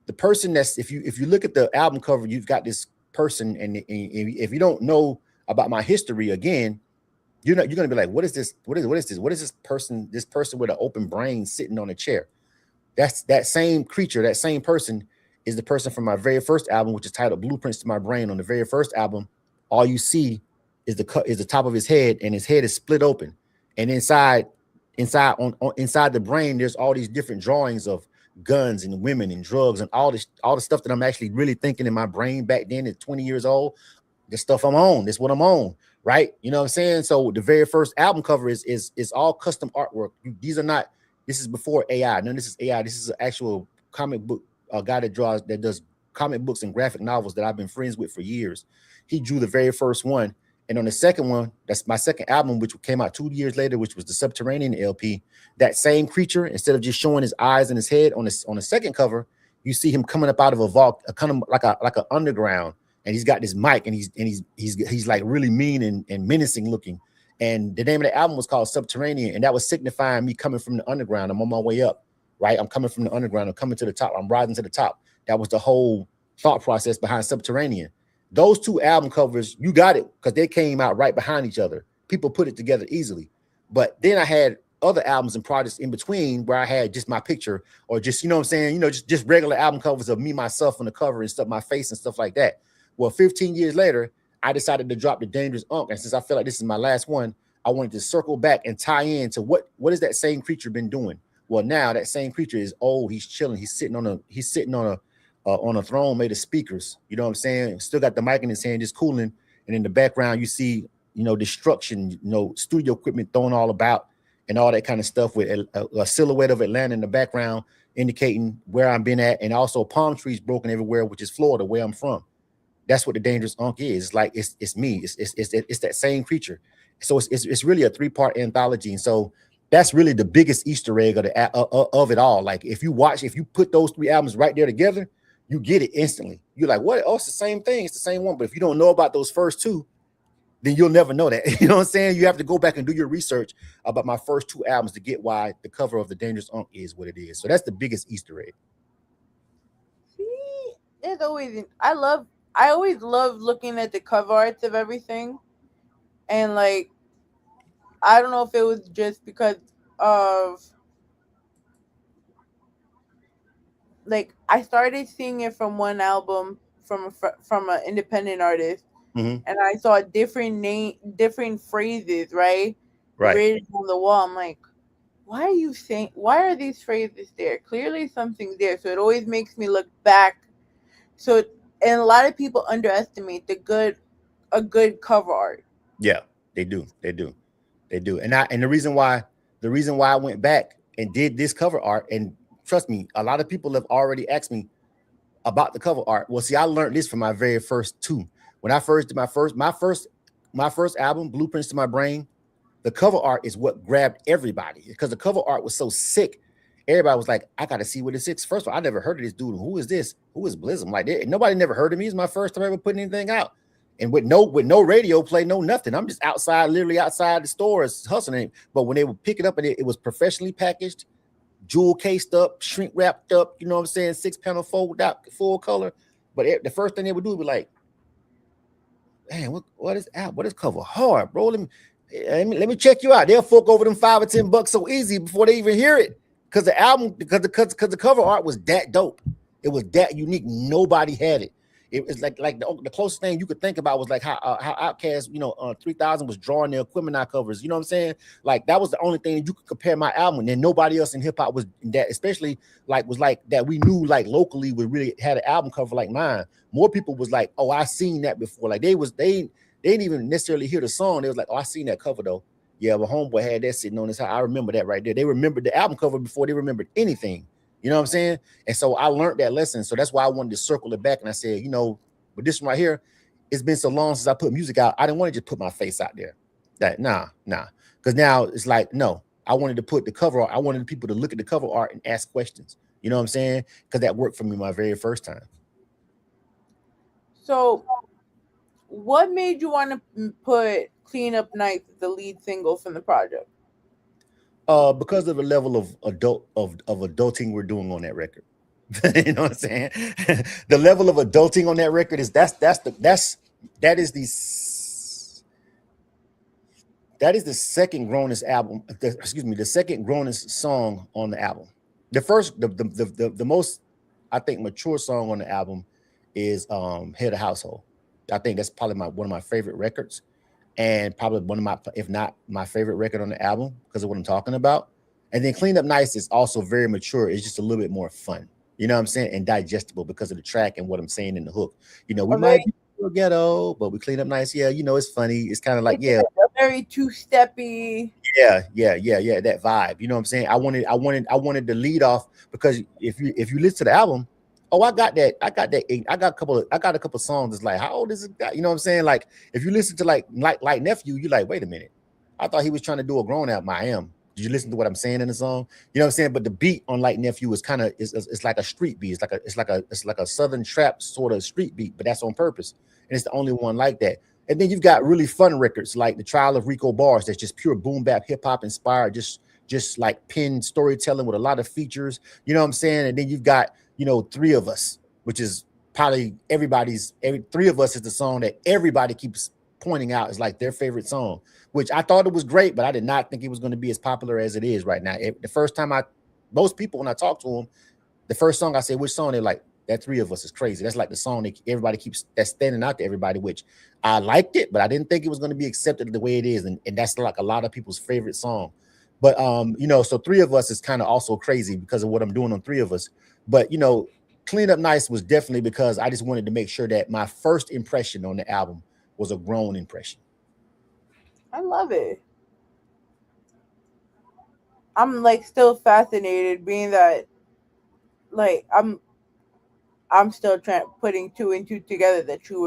The person if you look at the album cover, you've got this person, and if you don't know about my history, again, you're gonna be like, what is this? What is this? What is this person? This person with an open brain sitting on a chair. That's that same creature, that same person is the person from my very first album, which is titled Blueprints to My Brain. On the very first album, all you see is the top of his head, and his head is split open. And inside the brain, there's all these different drawings of guns and women and drugs and all the stuff that I'm actually really thinking in my brain back then at 20 years old. The stuff I'm on, that's what I'm on, right? You know what I'm saying? So the very first album cover is all custom artwork. This is before AI. None of this is AI. This is an actual comic book guy that does comic books and graphic novels that I've been friends with for years. He drew the very first one, And on the second one, that's my second album, which came out 2 years later, which was the Subterranean LP. That same creature, instead of just showing his eyes and his head on the second cover, you see him coming up out of a vault, kind of like a underground, and he's got this mic, and he's like really mean and menacing looking. And the name of the album was called Subterranean, and that was signifying me coming from the underground. I'm on my way up, right? I'm coming from the underground. I'm coming to the top. I'm rising to the top. That was the whole thought process behind Subterranean. Those two album covers, you got it, because they came out right behind each other. People put it together easily. But then I had other albums and projects in between where I had just my picture, or just, you know what I'm saying, just regular album covers of me, myself on the cover and stuff, my face and stuff like that. Well, 15 years later, I decided to drop the Dangerous Unc. And since I feel like this is my last one, I wanted to circle back and tie in to what has that same creature been doing? Well, now that same creature is old. He's chilling. He's sitting on a throne made of speakers. You know what I'm saying? Still got the mic in his hand, just cooling. And in the background, you see, destruction, studio equipment thrown all about and all that kind of stuff, with a silhouette of Atlanta in the background, indicating where I've been at, and also palm trees broken everywhere, which is Florida, where I'm from. That's what the Dangerous Unc is. It's like it's me. It's that same creature. So it's really a 3-part anthology, and so that's really the biggest Easter egg of it all. Like if you put those 3 albums right there together, you get it instantly. You're like, what? Oh, it's the same thing. It's the same one. But if you don't know about those first 2, then you'll never know that. You know what I'm saying? You have to go back and do your research about my first 2 albums to get why the cover of the Dangerous Unc is what it is. So that's the biggest Easter egg. See, it's always I always love looking at the cover arts of everything, and like I don't know if it was just because of like I started seeing it from one album from an independent artist, and I saw different phrases, right, written on the wall. I'm like, why are these phrases there? Clearly something's there. So it always makes me look back. So, and a lot of people underestimate a good cover art. Yeah, they do. And the reason why I went back and did this cover art, and trust me, a lot of people have already asked me about the cover art. Well, see, I learned this from my very first 2. When I first did my first album, Blueprints to My Brain, the cover art is what grabbed everybody, because the cover art was so sick. Everybody was like, I got to see what this is. First of all, I never heard of this dude. Who is this? Who is BLIZM? Like, nobody never heard of me. It's my first time ever putting anything out. And with no radio play, no nothing. I'm just literally outside the stores hustling. But when they would pick it up, and it was professionally packaged, jewel cased up, shrink wrapped up, you know what I'm saying, 6-panel fold out, full color. But the first thing they would do would be like, man, what is out? What is cover hard, bro? Let me check you out. They'll fork over them $5 or $10 so easy before they even hear it. Because the cover art was that dope. It was that unique. Nobody had it. It was like the closest thing you could think about was like how Outkast, 3000 was drawing their Equimini covers. You know what I'm saying? Like that was the only thing you could compare my album. And then nobody else in hip hop was that, especially was like that we knew like locally would really had an album cover like mine. More people was like, oh, I seen that before. Like they didn't even necessarily hear the song. They was like, oh, I seen that cover though. Yeah, but homeboy had that sitting on his house. I remember that right there. They remembered the album cover before they remembered anything. You know what I'm saying? And so I learned that lesson. So that's why I wanted to circle it back. And I said, but this one right here, it's been so long since I put music out. I didn't want to just put my face out there. That nah. Because now it's like, no, I wanted to put the cover art. I wanted people to look at the cover art and ask questions. You know what I'm saying? Because that worked for me my very first time. So what made you want to put Clean Up Nights, the lead single from the project? Because of the level of adulting we're doing on that record. You know what I'm saying? The level of adulting on that record is that is the second grownest album. The second grownest song on the album. The most, I think, mature song on the album is Head of Household. I think that's probably one of my favorite records. And probably one of my, if not my favorite record on the album because of what I'm talking about. And then Clean Up Nice is also very mature. It's just a little bit more fun. You know what I'm saying? And digestible because of the track and what I'm saying in the hook. We might be a little ghetto, but we clean up nice. Yeah, it's funny. It's kind of like, very two-steppy. Yeah, that vibe. You know what I'm saying? I wanted to lead off because if you listen to the album, Oh, I got that. I got a couple of songs that's like, how old is this guy? You know what I'm saying? Like, if you listen to like Nephew, you're like, wait a minute. I thought he was trying to do a grown album. I am. Did you listen to what I'm saying in the song? You know what I'm saying? But the beat on Like Nephew is kind of it's like a street beat. It's like a southern trap sort of street beat, but that's on purpose. And it's the only one like that. And then you've got really fun records like The Trial of Rico Bars, that's just pure boom bap hip hop inspired, just like pin storytelling with a lot of features. You know what I'm saying? And then you've got, you know, Three of Us, which is probably Three of Us is the song that everybody keeps pointing out is like their favorite song, which I thought it was great, but I did not think it was going to be as popular as it is right now. The first time most people, when I talk to them, the first song I say, which song, they're like, that Three of Us is crazy. That's like the song that everybody keeps, that's standing out to everybody, which I liked it, but I didn't think it was going to be accepted the way it is. And that's like a lot of people's favorite song. But, you know, so Three of Us is kind of also crazy because of what I'm doing on Three of Us. But, you know, Clean Up Nice was definitely because I just wanted to make sure that my first impression on the album was a grown impression. I love it. I'm like still fascinated being that like I'm still putting two and two together that you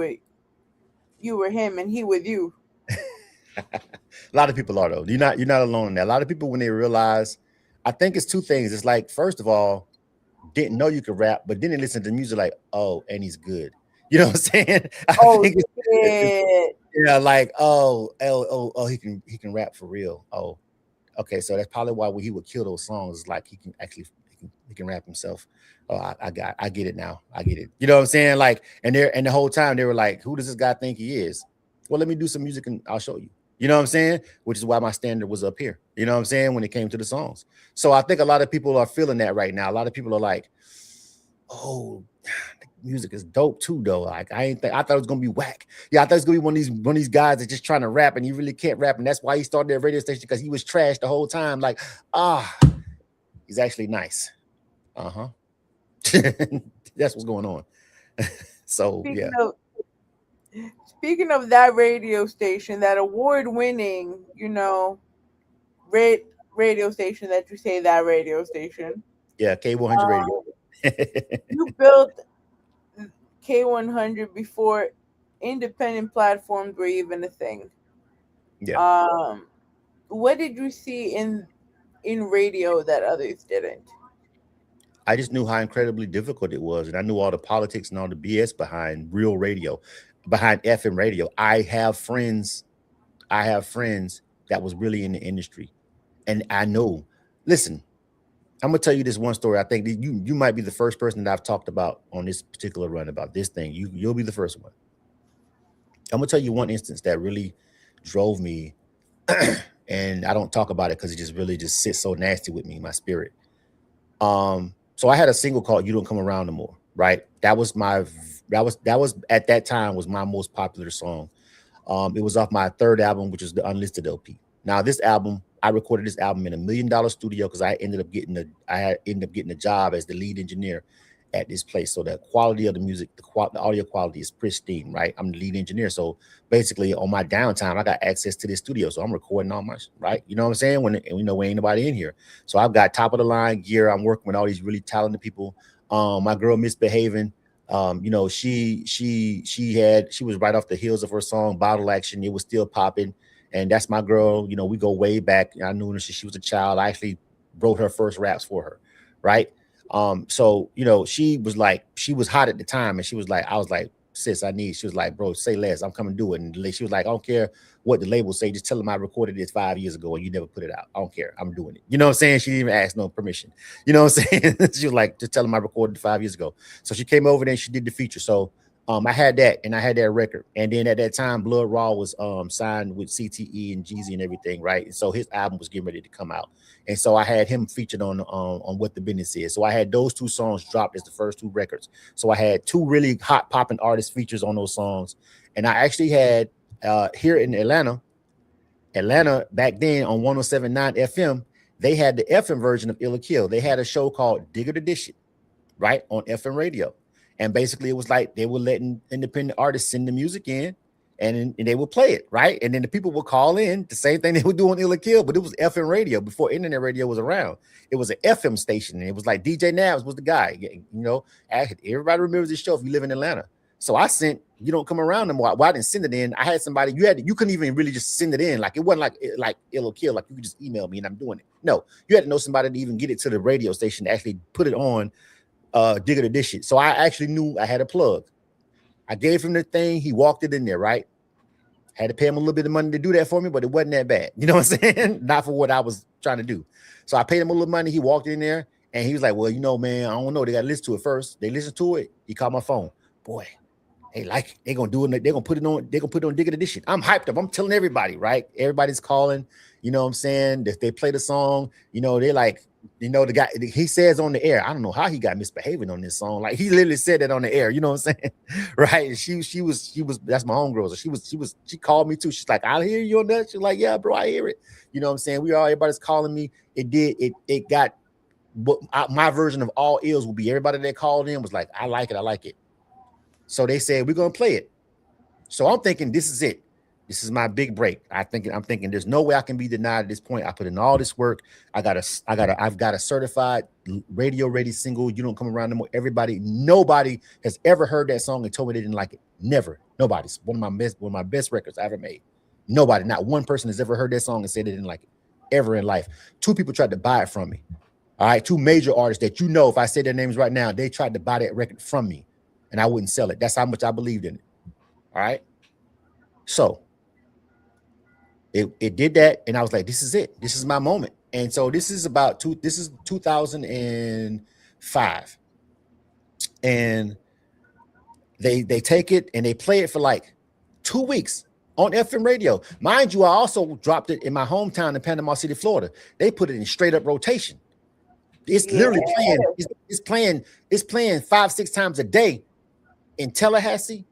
were him and he with you. A lot of people are though. You're not alone in that. A lot of people, when they realize, I think it's two things. It's like, first of all, didn't know you could rap, but then they listen to music like, oh, and he's good. You know what I'm saying? I think it's, yeah, like, he can rap for real. Oh, okay, so that's probably why when he would kill those songs, like he can rap himself. Oh, I get it now. I get it. You know what I'm saying? Like, and the whole time they were like, who does this guy think he is? Well, let me do some music and I'll show you. You know what I'm saying? Which is why my standard was up here. You know what I'm saying? When it came to the songs. So I think a lot of people are feeling that right now. A lot of people are like, oh, the music is dope too, though. Like I thought it was gonna be whack. Yeah, I thought it was gonna be one of these guys that just trying to rap and he really can't rap. And that's why he started that radio station, because he was trash the whole time. Like, he's actually nice. Uh-huh. That's what's going on. So Speaking of that radio station, that award-winning, you know, radio station that you say, that radio station. Yeah, K100 radio. You built K100 before independent platforms were even a thing. Yeah. What did you see in radio that others didn't? I just knew how incredibly difficult it was, and I knew all the politics and all the BS behind real radio, behind FM radio. I have friends that was really in the industry, and I know. Listen, I'm gonna tell you this one story. I think that you might be the first person that I've talked about on this particular run about this thing. You'll be the first one. I'm gonna tell you one instance that really drove me, and I don't talk about it because it just really just sits so nasty with me, my spirit. So I had a single called "You Don't Come Around No More," right? That was at that time was my most popular song. It was off my third album, which is the Unlisted LP. Now, this album, I recorded this album in $1 million studio because I ended up getting a job as the lead engineer at this place. So the quality of the music, the audio quality is pristine, right? I'm the lead engineer. So basically on my downtime, I got access to this studio. So I'm recording all my, right? You know what I'm saying? When ain't nobody in here. So I've got top of the line gear. I'm working with all these really talented people. My girl Misbehaving, you know, she was right off the heels of her song Bottle Action. It was still popping. And that's my girl. You know, we go way back. I knew her since she was a child. I actually wrote her first raps for her, right? So, you know, she was hot at the time, and I was like, sis, she was like, bro, say less, I'm coming to do it. And she was like, I don't care what the label say, just tell them I recorded this 5 years ago and you never put it out. I don't care, I'm doing it. You know what I'm saying? She didn't even ask no permission. You know what I'm saying? She was like, just tell them I recorded it 5 years ago. So she came over there and she did the feature. So I had that, and I had that record. And then at that time, Blood Raw was signed with CTE and Jeezy and everything, right? And so his album was getting ready to come out. And so I had him featured on What the Business Is. So I had those two songs dropped as the first two records. So I had two really hot popping artist features on those songs. And I actually had here in Atlanta back then on 107.9 FM, they had the FM version of Illa Kill. They had a show called Digger the Dish It, right, on FM radio. And basically it was like they were letting independent artists send the music in, and they would play it, right? And then the people would call in the same thing they would do on Ill or Kill, but it was FM radio before internet radio was around. It was an FM station, and it was like DJ Nabs was the guy. You know, everybody remembers this show if you live in Atlanta. So I sent, you don't come around no more. Well, I didn't send it in. I had somebody, you couldn't even really just send it in. Like, it wasn't like Ill or Kill, like you could just email me and I'm doing it. No, you had to know somebody to even get it to the radio station to actually put it on Digger the Dish It. So I actually knew I had a plug. I gave him the thing. He walked it in there, right? Had to pay him a little bit of money to do that for me, but it wasn't that bad. You know what I'm saying? Not for what I was trying to do. So I paid him a little money. He walked in there and he was like, well, you know, man, I don't know. They got to listen to it first. They listened to it. He called my phone. Boy, they like it. They're going to do it. They're going to put it on. They're going to put it on Digger the Dish It. I'm hyped up. I'm telling everybody, right? Everybody's calling. You know what I'm saying? If they play the song, you know, they're like, you know, the guy, he says on the air, I don't know how he got misbehaving on this song. Like, he literally said that on the air, you know what I'm saying? Right. And she was, that's my homegirl. So she called me too. She's like, I hear you on that. She's like, yeah, bro, I hear it. You know what I'm saying? Everybody's calling me. It got, my version of all ills will be everybody that called in was like, I like it. So they said, we're going to play it. So I'm thinking, this is it. This is my big break. I'm thinking there's no way I can be denied at this point. I put in all this work. I've got a certified radio ready single. You don't come around no more. Nobody has ever heard that song and told me they didn't like it. Never. Nobody's one of my best records I ever made. Nobody, not one person has ever heard that song and said they didn't like it ever in life. 2 people tried to buy it from me. All right, 2 major artists that, you know, if I say their names right now, they tried to buy that record from me and I wouldn't sell it. That's how much I believed in it. All right. So it did that, and I was like, this is it. This is my moment. And so this is 2005. And they take it and they play it for like 2 weeks on FM radio. Mind you, I also dropped it in my hometown in Panama City, Florida. They put it in straight up rotation. It's literally playing, it's playing 5-6 times a day in Tallahassee.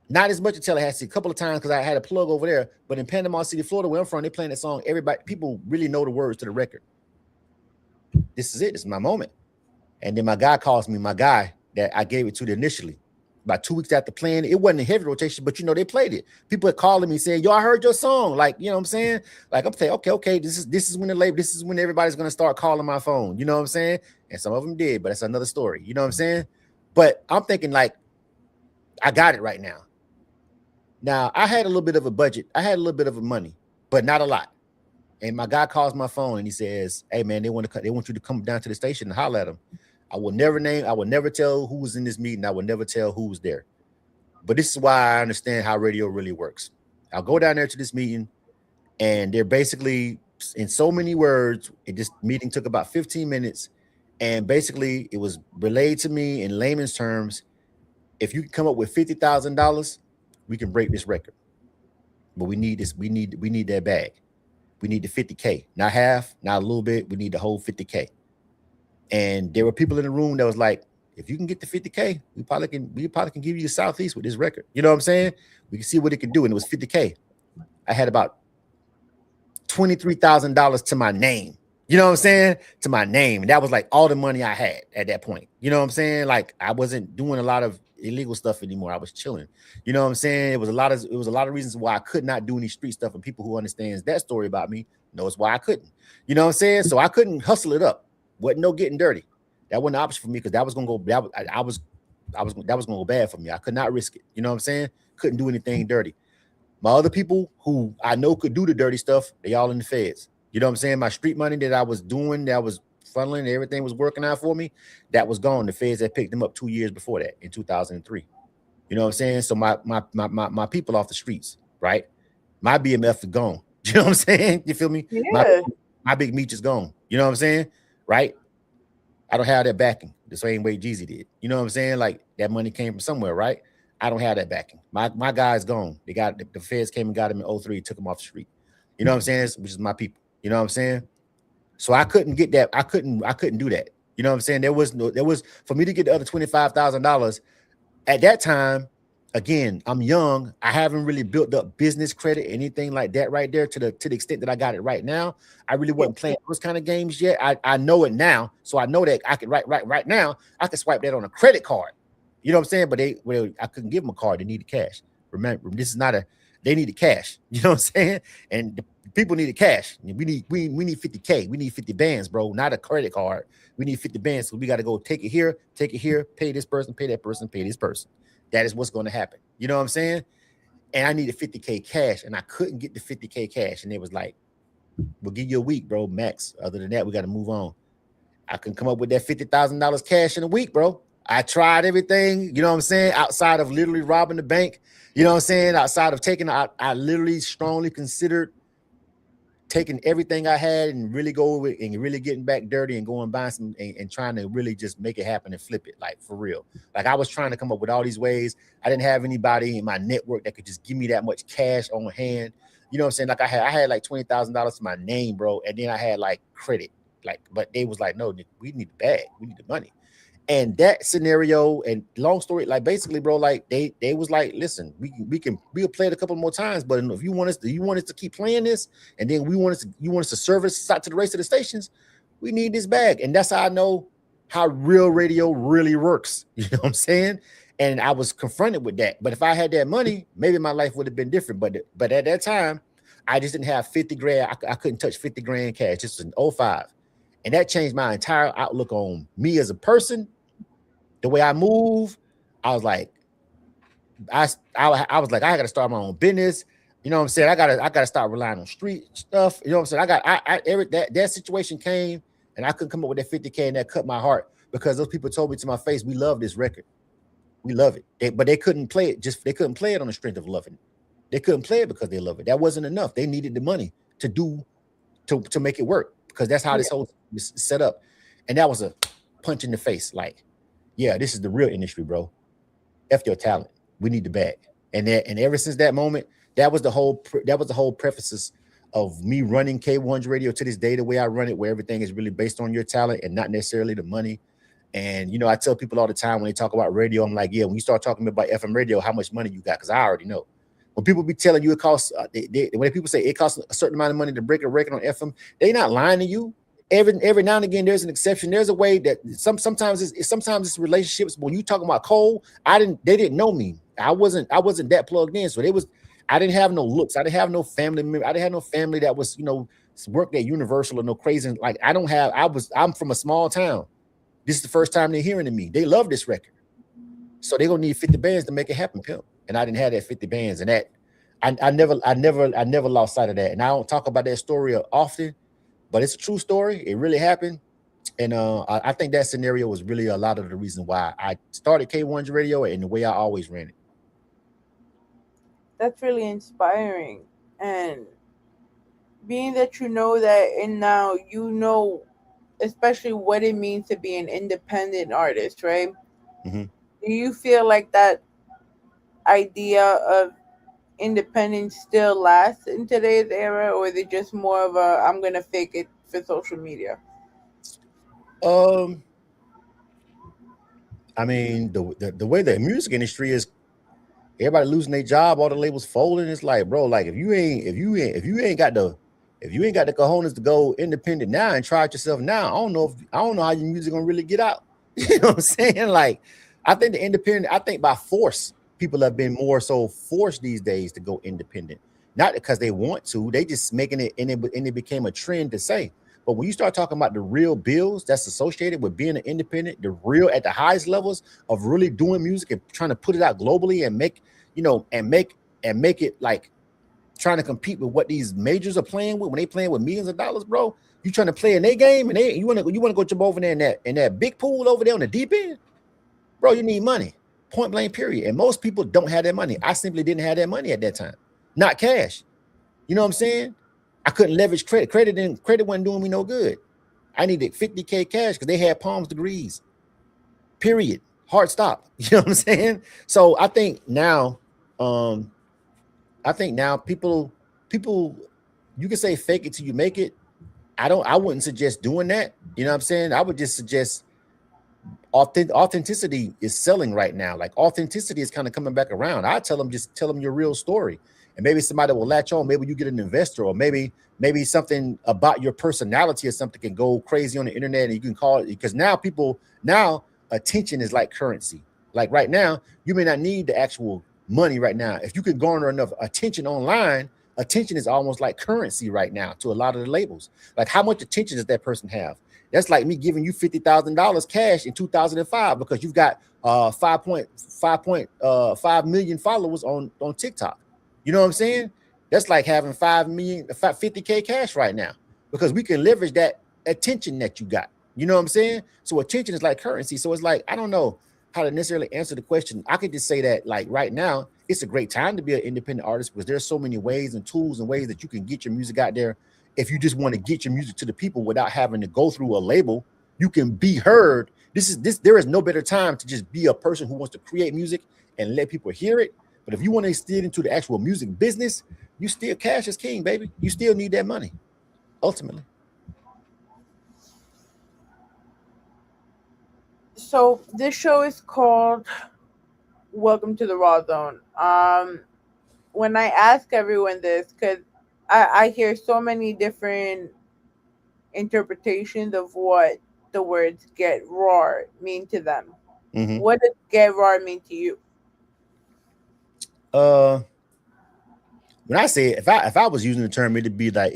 Not as much in Tallahassee, a couple of times because I had a plug over there. But in Panama City, Florida, where I'm from, they playing that song. People really know the words to the record. This is it. This is my moment. And then my guy calls me, my guy that I gave it to initially. About 2 weeks after playing it, it wasn't a heavy rotation, but you know, they played it. People are calling me saying, yo, I heard your song. Like, you know what I'm saying? Like, I'm saying, okay, this is when this is when everybody's gonna start calling my phone. You know what I'm saying? And some of them did, but that's another story. You know what I'm saying? But I'm thinking, like, I got it right now. Now, I had a little bit of a budget. I had a little bit of money, but not a lot. And my guy calls my phone and he says, hey, man, they want you to come down to the station and holler at them. I will never tell who was in this meeting. I will never tell who was there. But this is why I understand how radio really works. I'll go down there to this meeting, and they're basically, in so many words, this meeting took about 15 minutes. And basically, it was relayed to me in layman's terms. If you can come up with $50,000, we can break this record. But we need this. We need that bag. We need the 50K. Not half, not a little bit. We need the whole 50K. And there were people in the room that was like, if you can get the 50K, we probably can give you the Southeast with this record. You know what I'm saying? We can see what it can do. And it was 50K. I had about $23,000 to my name. You know what I'm saying? To my name. And that was like all the money I had at that point. You know what I'm saying? Like, I wasn't doing a lot of illegal stuff anymore. I was chilling. You know what I'm saying? It was a lot of reasons why I could not do any street stuff. And people who understands that story about me knows why I couldn't. You know what I'm saying? So I couldn't hustle it up. Wasn't no getting dirty. That wasn't an option for me because that was gonna go. That was gonna go bad for me. I could not risk it. You know what I'm saying? Couldn't do anything dirty. My other people who I know could do the dirty stuff, they all in the feds. You know what I'm saying? My street money that I was doing, that was funneling, everything was working out for me, that was gone. The feds had picked them up 2 years before that, in 2003. You know what I'm saying? So my people off the streets, right? My BMF is gone. You know what I'm saying? You feel me? Yeah. My big meat is gone. You know what I'm saying? Right? I don't have that backing the same way Jeezy did. You know what I'm saying? Like, that money came from somewhere, right? I don't have that backing. My guy's gone. They got the feds came and got him in 03, took him off the street. You know what I'm saying? Which is my people. You know what I'm saying? So I couldn't get that. I couldn't do that. You know what I'm saying? There was for me to get the other $25,000 at that time. Again, I'm young. I haven't really built up business credit, anything like that right there to the extent that I got it right now. I really wasn't playing those kind of games yet. I know it now. So I know that I could right now, I could swipe that on a credit card. You know what I'm saying? But I couldn't give them a card. They needed cash. Remember, this is not a. They needed cash. You know what I'm saying? And the people needed cash. We need 50K. We need 50 bands, bro. Not a credit card. We need 50 bands. So we got to go take it here, pay this person, pay that person, pay this person. That is what's going to happen. You know what I'm saying? And I needed 50K cash, and I couldn't get the 50K cash. And it was like, we'll give you a week, bro, max. Other than that, we got to move on. I can come up with that $50,000 cash in a week, bro. I tried everything, you know what I'm saying, outside of literally robbing the bank, you know what I'm saying, outside of taking, I literally strongly considered taking everything I had and really go with and really getting back dirty and going buying some and trying to really just make it happen and flip it, like for real. Like I was trying to come up with all these ways. I didn't have anybody in my network that could just give me that much cash on hand. You know what I'm saying? Like I had like $20,000 to my name, bro, and then I had like credit. Like, but they was like, no, we need the bag, we need the money. And that scenario, and long story, like basically, bro, like they was like, listen, we'll play it a couple more times, but if you want us to keep playing this, and then you want us to service out to the rest of the stations, we need this bag. And that's how I know how real radio really works. You know what I'm saying? And I was confronted with that. But if I had that money, maybe my life would have been different. But at that time, I just didn't have 50 grand. I couldn't touch 50 grand cash. This was in 05. And that changed my entire outlook on me as a person. The way I move, I was like, I was like, I got to start my own business. You know what I'm saying? I gotta start relying on street stuff. You know what I'm saying? That situation came, and I couldn't come up with that 50K, and that cut my heart because those people told me to my face, we love this record, we love it. But they couldn't play it. They couldn't play it on the strength of loving it. They couldn't play it because they love it. That wasn't enough. They needed the money to make it work because that's how this whole was set up. And that was a punch in the face, like. Yeah, this is the real industry, bro. F your talent. We need the bag. And ever since that moment, that was the whole prefaces of me running K100 Radio to this day, the way I run it, where everything is really based on your talent and not necessarily the money. And you know, I tell people all the time when they talk about radio, I'm like, yeah, when you start talking about FM radio, how much money you got? Because I already know. When people be telling you it costs, when people say it costs a certain amount of money to break a record on FM, they not lying to you. Every now and again, there's an exception. There's a way that sometimes it's relationships. When you talking about Cole, they didn't know me. I wasn't that plugged in. So I didn't have no looks. I didn't have no family member. I didn't have no family that was, you know, worked at Universal or no crazy. Like I'm from a small town. This is the first time they're hearing of me. They love this record. So they're gonna need 50 bands to make it happen, pimp. And I didn't have that 50 bands. And that I never lost sight of that. And I don't talk about that story often. But it's a true story. It really happened. And I think that scenario was really a lot of the reason why I started K100 Radio and the way I always ran it. That's really inspiring. And being that you know that, and now you know, especially what it means to be an independent artist, right? Mm-hmm. Do you feel like that idea of independence still lasts in today's era, or is it just more of a I'm gonna fake it for social media? I mean, the way the music industry is, everybody losing their job, all the labels folding. It's like, bro, like if you ain't got the cojones to go independent now and try it yourself now, I don't know how your music gonna really get out. You know what I'm saying? Like, I think by force. People have been more so forced these days to go independent, not because they want to. They just making it, and it became a trend to say. But when you start talking about the real bills that's associated with being an independent, the real at the highest levels of really doing music and trying to put it out globally and make it like trying to compete with what these majors are playing with when they playing with millions of dollars, bro. You trying to play in their game and you want to go jump over there in that big pool over there on the deep end, bro. You need money. Point blank, period. And most people don't have that money. I simply didn't have that money at that time. Not cash. You know what I'm saying? I couldn't leverage credit. Credit wasn't doing me no good. I needed 50K cash because they had Palms degrees. Period. Hard stop. You know what I'm saying? So I think now people, you can say fake it till you make it. I wouldn't suggest doing that. You know what I'm saying? I would just suggest authenticity is selling right now. Like authenticity is kind of coming back around. I tell them your real story, and maybe somebody will latch on. Maybe you get an investor, or maybe something about your personality or something can go crazy on the internet, and you can call it, because now attention is like currency. Like right now, you may not need the actual money right now. If you can garner enough attention online, attention is almost like currency right now to a lot of the labels. Like, how much attention does that person have? That's like me giving you $50,000 cash in 2005 because you've got 5.5 million followers on TikTok. You know what I'm saying? That's like having 50K cash right now because we can leverage that attention that you got. You know what I'm saying? So attention is like currency. So it's like, I don't know how to necessarily answer the question. I could just say that, like, right now, it's a great time to be an independent artist because there's so many ways and tools and ways that you can get your music out there. If you just want to get your music to the people without having to go through a label, you can be heard. There is no better time to just be a person who wants to create music and let people hear it. But if you want to steer into the actual music business, you still cash is king, baby. You still need that money, ultimately. So this show is called Welcome to the Rawrrzone. When I ask everyone this, because I hear so many different interpretations of what the words "get raw" mean to them. Mm-hmm. What does "get raw" mean to you? When I say if I was using the term, it'd be a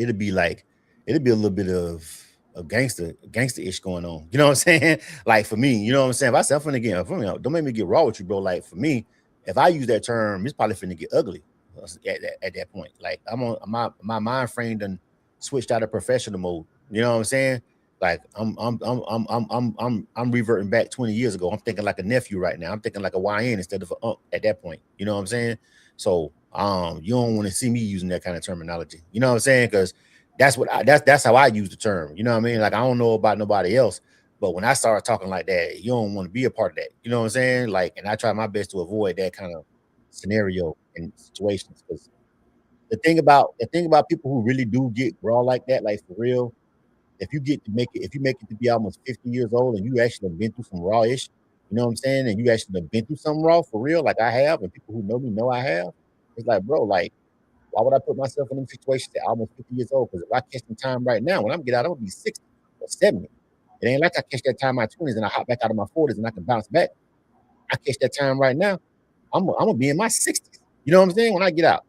little bit of gangster-ish going on. You know what I'm saying? Like, for me, you know what I'm saying? If I say I'm finna get, don't make me get raw with you, bro. Like, for me, if I use that term, it's probably finna get ugly at that point. Like, I'm on my mind frame done switched out of professional mode. You know what I'm saying? Like, I'm reverting back 20 years ago. I'm thinking like a nephew right now. I'm thinking like a YN instead of an at that point. You know what I'm saying? So you don't want to see me using that kind of terminology. You know what I'm saying? Because that's how I use the term. You know what I mean? Like, I don't know about nobody else, but when I start talking like that, you don't want to be a part of that. You know what I'm saying? Like, and I try my best to avoid that kind of scenario and situations. Because the thing about people who really do get raw like that, like, for real, if you make it to be almost 50 years old and you actually have been through some raw-ish, you know what I'm saying? And you actually have been through some raw for real, like I have, and people who know me know I have. It's like, bro, like, why would I put myself in them situations at almost 50 years old? Because if I catch some time right now, when I'm get out, I'm gonna be 60 or 70. It ain't like I catch that time in my 20s and I hop back out of my 40s and I can bounce back. I catch that time right now, I'm gonna be in my 60s. You know what I'm saying? When I get out.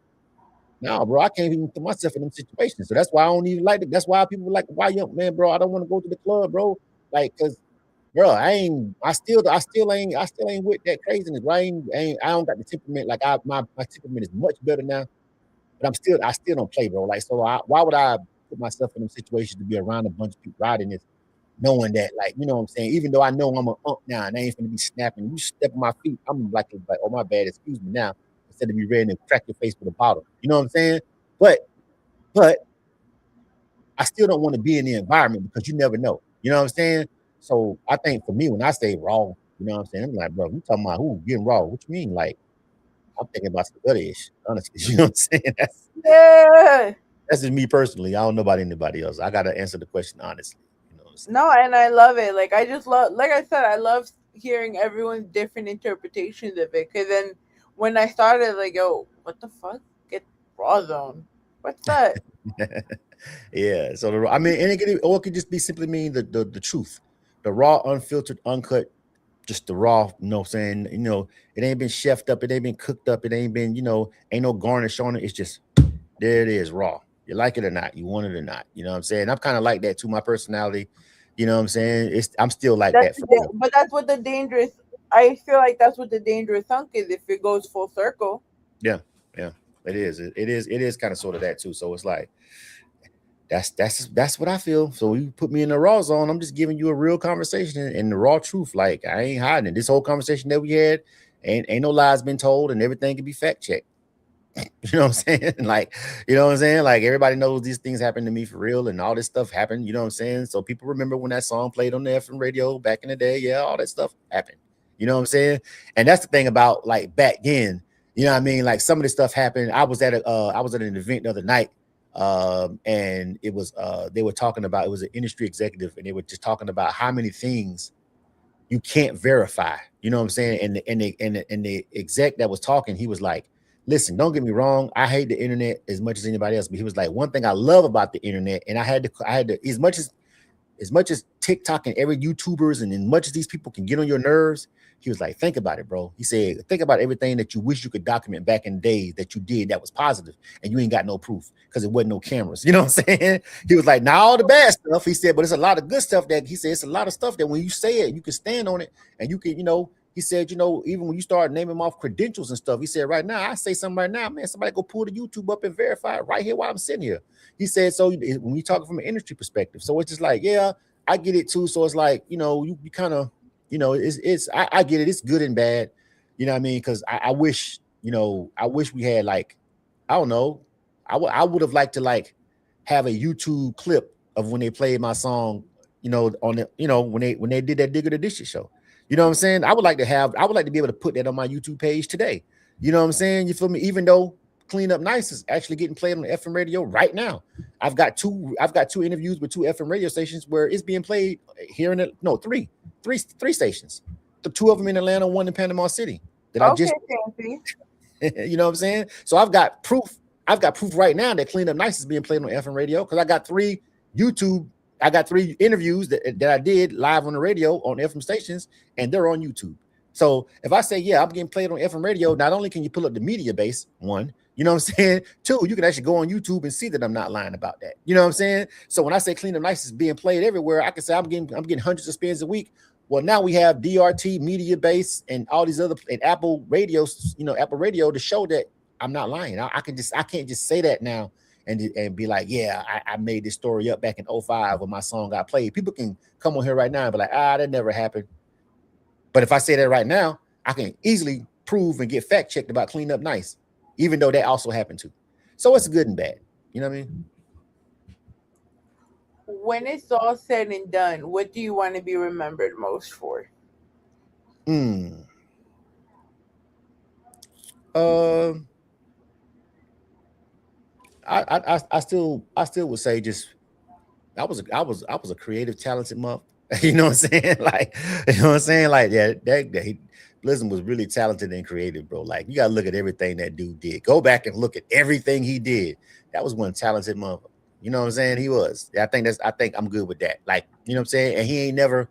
No, bro, I can't even put myself in them situations. So that's why I don't even like it. That's why people are like, why young man, bro? I don't want to go to the club, bro. Like, cause, bro, I still ain't with that craziness. Right? I don't got the temperament. Like, my temperament is much better now. But I still don't play, bro. Like, so why would I put myself in them situations to be around a bunch of people riding this, knowing that, like, you know what I'm saying? Even though I know I'm an unk now and I ain't gonna be snapping. You step on my feet, I'm like, oh, my bad, excuse me now, instead of be ready to crack your face with a bottle. You know what I'm saying? But I still don't want to be in the environment because you never know. You know what I'm saying? So I think for me, when I say raw, you know what I'm saying? I'm like, bro, you talking about who getting raw? What you mean? Like, I'm thinking about some other ish, honestly. You know what I'm saying? That's just me personally. I don't know about anybody else. I gotta answer the question honestly. You know what I'm saying? No, and I love it. Like, I just love, like I said, I love hearing everyone's different interpretations of it. Because then when I started, like, yo, what the fuck? Get Rawrrzone. What's that? Yeah. So I mean, and it could just be simply mean the truth, the raw, unfiltered, uncut, just the raw. You know what I'm saying? You know, it ain't been chefed up, it ain't been cooked up, it ain't been, ain't no garnish on it. It's just there it is, raw. You like it or not, you want it or not. You know what I'm saying? I'm kind of like that too. My personality, you know what I'm saying? I'm still like that for real. But that's what I feel like that's what the Dangerous Unc is if it goes full circle. Yeah, it is. It is kind of sort of that too. So it's like that's what I feel. So you put me in the raw zone, I'm just giving you a real conversation and the raw truth. Like, I ain't hiding it. This whole conversation that we had ain't no lies been told, and everything can be fact checked. You know what I'm saying? Like, you know what I'm saying? Like, everybody knows these things happen to me for real, and all this stuff happened. You know what I'm saying? So people remember when that song played on the FM radio back in the day. Yeah, all that stuff happened. You know what I'm saying? And that's the thing about, like, back then. You know what I mean? Like, some of this stuff happened. I was at an event the other night, and it was they were talking about, it was an industry executive, and they were just talking about how many things you can't verify. You know what I'm saying? And the exec that was talking, he was like, listen, don't get me wrong, I hate the internet as much as anybody else, but he was like, one thing I love about the internet, and I had to as much as TikTok and every YouTubers and as much as these people can get on your nerves, He was like, think about it, bro. He said, think about everything that you wish you could document back in the days that you did that was positive, and you ain't got no proof because it wasn't no cameras. You know what I'm saying? He was like, not all the bad stuff. He said, but it's a lot of good stuff that he said, it's a lot of stuff that when you say it, you can stand on it, and you can, he said, even when you start naming them off credentials and stuff, he said, right now, I say something right now, man, somebody go pull the YouTube up and verify it right here while I'm sitting here. He said, so when we talking from an industry perspective, so it's just like, yeah, I get it too. So it's like, you kind of, I get it. It's good and bad. You know what I mean? Because I wish, I wish we had like, I don't know. I would have liked to like have a YouTube clip of when they played my song, on the, when they did that Digger the Dishes show. You know what I'm saying? I would like to be able to put that on my YouTube page today. You know what I'm saying? You feel me? Even though Clean Up Nice is actually getting played on the FM radio right now. I've got two interviews with two FM radio stations where it's being played here three stations. The two of them in Atlanta, one in Panama City. You know what I'm saying? So I've got proof right now that Clean Up Nice is being played on FM radio because I got three interviews that I did live on the radio on FM stations, and they're on YouTube. So if I say, yeah, I'm getting played on FM radio, not only can you pull up the media base, one, you know what I'm saying? Two, you can actually go on YouTube and see that I'm not lying about that. You know what I'm saying? So when I say Clean Up Nice is being played everywhere, I can say I'm getting hundreds of spins a week. Well, now we have DRT, media base, and all these other, and Apple radios, Apple radio to show that I'm not lying. I can't just say that now and be like, yeah, I made this story up back in 2005 when my song got played. People can come on here right now and be like, that never happened. But if I say that right now, I can easily prove and get fact checked about Clean Up Nice, even though that also happened too. So it's good and bad. You know what I mean? When it's all said and done, what do you want to be remembered most for? I still would say just I was a creative, talented mother. You know what I'm saying? Like, you know what I'm saying? Like, yeah, that BLIZM was really talented and creative, bro. Like, you gotta look at everything that dude did. Go back and look at everything he did. That was one talented mother. You know what I'm saying? He was. I think I'm good with that. Like, you know what I'm saying? And he ain't never,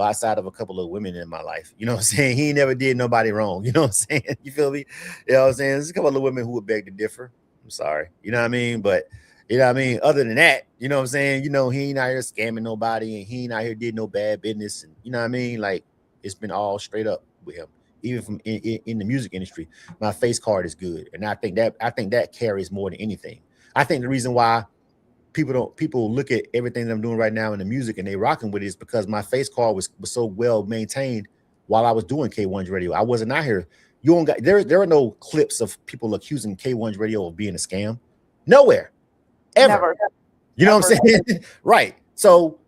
outside of a couple of women in my life, you know what I'm saying? He ain't never did nobody wrong. You know what I'm saying? You feel me? You know what I'm saying? There's a couple of women who would beg to differ. I'm sorry. You know what I mean? But you know what I mean? Other than that, you know what I'm saying? He ain't out here scamming nobody, and he ain't out here did no bad business. And you know what I mean? Like, it's been all straight up with him, even from in the music industry. My face card is good. And I think that carries more than anything. I think the reason why people look at everything that I'm doing right now in the music and they rocking with it is because my face card was so well maintained while I was doing K1's radio. I wasn't out here. There are no clips of people accusing K1's radio of being a scam. Nowhere. Ever. Never. You know what I'm saying? Right. So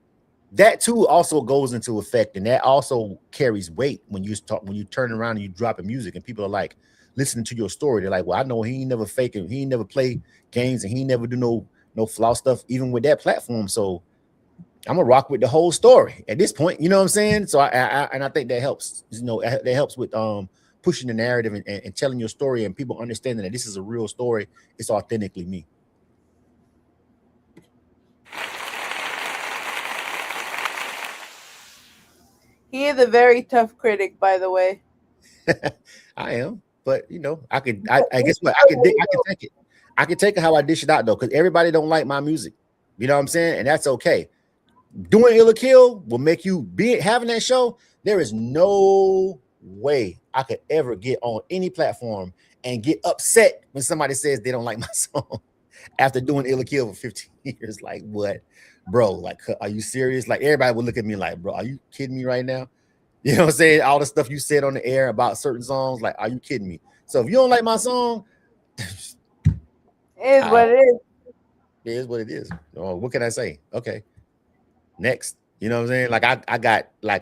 that too also goes into effect, and that also carries weight when you turn around and you dropping music and people are like listening to your story. They're like, well, I know he ain't never faking, he ain't never play games, and he ain't never do no flaw stuff even with that platform. So I'm gonna rock with the whole story at this point. You know what I'm saying? So I think that helps. That helps with pushing the narrative and telling your story, and people understanding that this is a real story. It's authentically me. He is a very tough critic, by the way. I am, but I guess what I can take it. I can take it how I dish it out though, because everybody don't like my music. You know what I'm saying? And that's okay. Doing Ill or Kill will make you having that show. There is no way I could ever get on any platform and get upset when somebody says they don't like my song after doing Ill or Kill for 15 years. Like, what? Bro, like, are you serious? Like, everybody would look at me like, bro, are you kidding me right now? You know what I'm saying? All the stuff you said on the air about certain songs, like, are you kidding me? So if you don't like my song, it is what it is. It is what it is. Oh, what can I say? Okay. Next. You know what I'm saying? Like,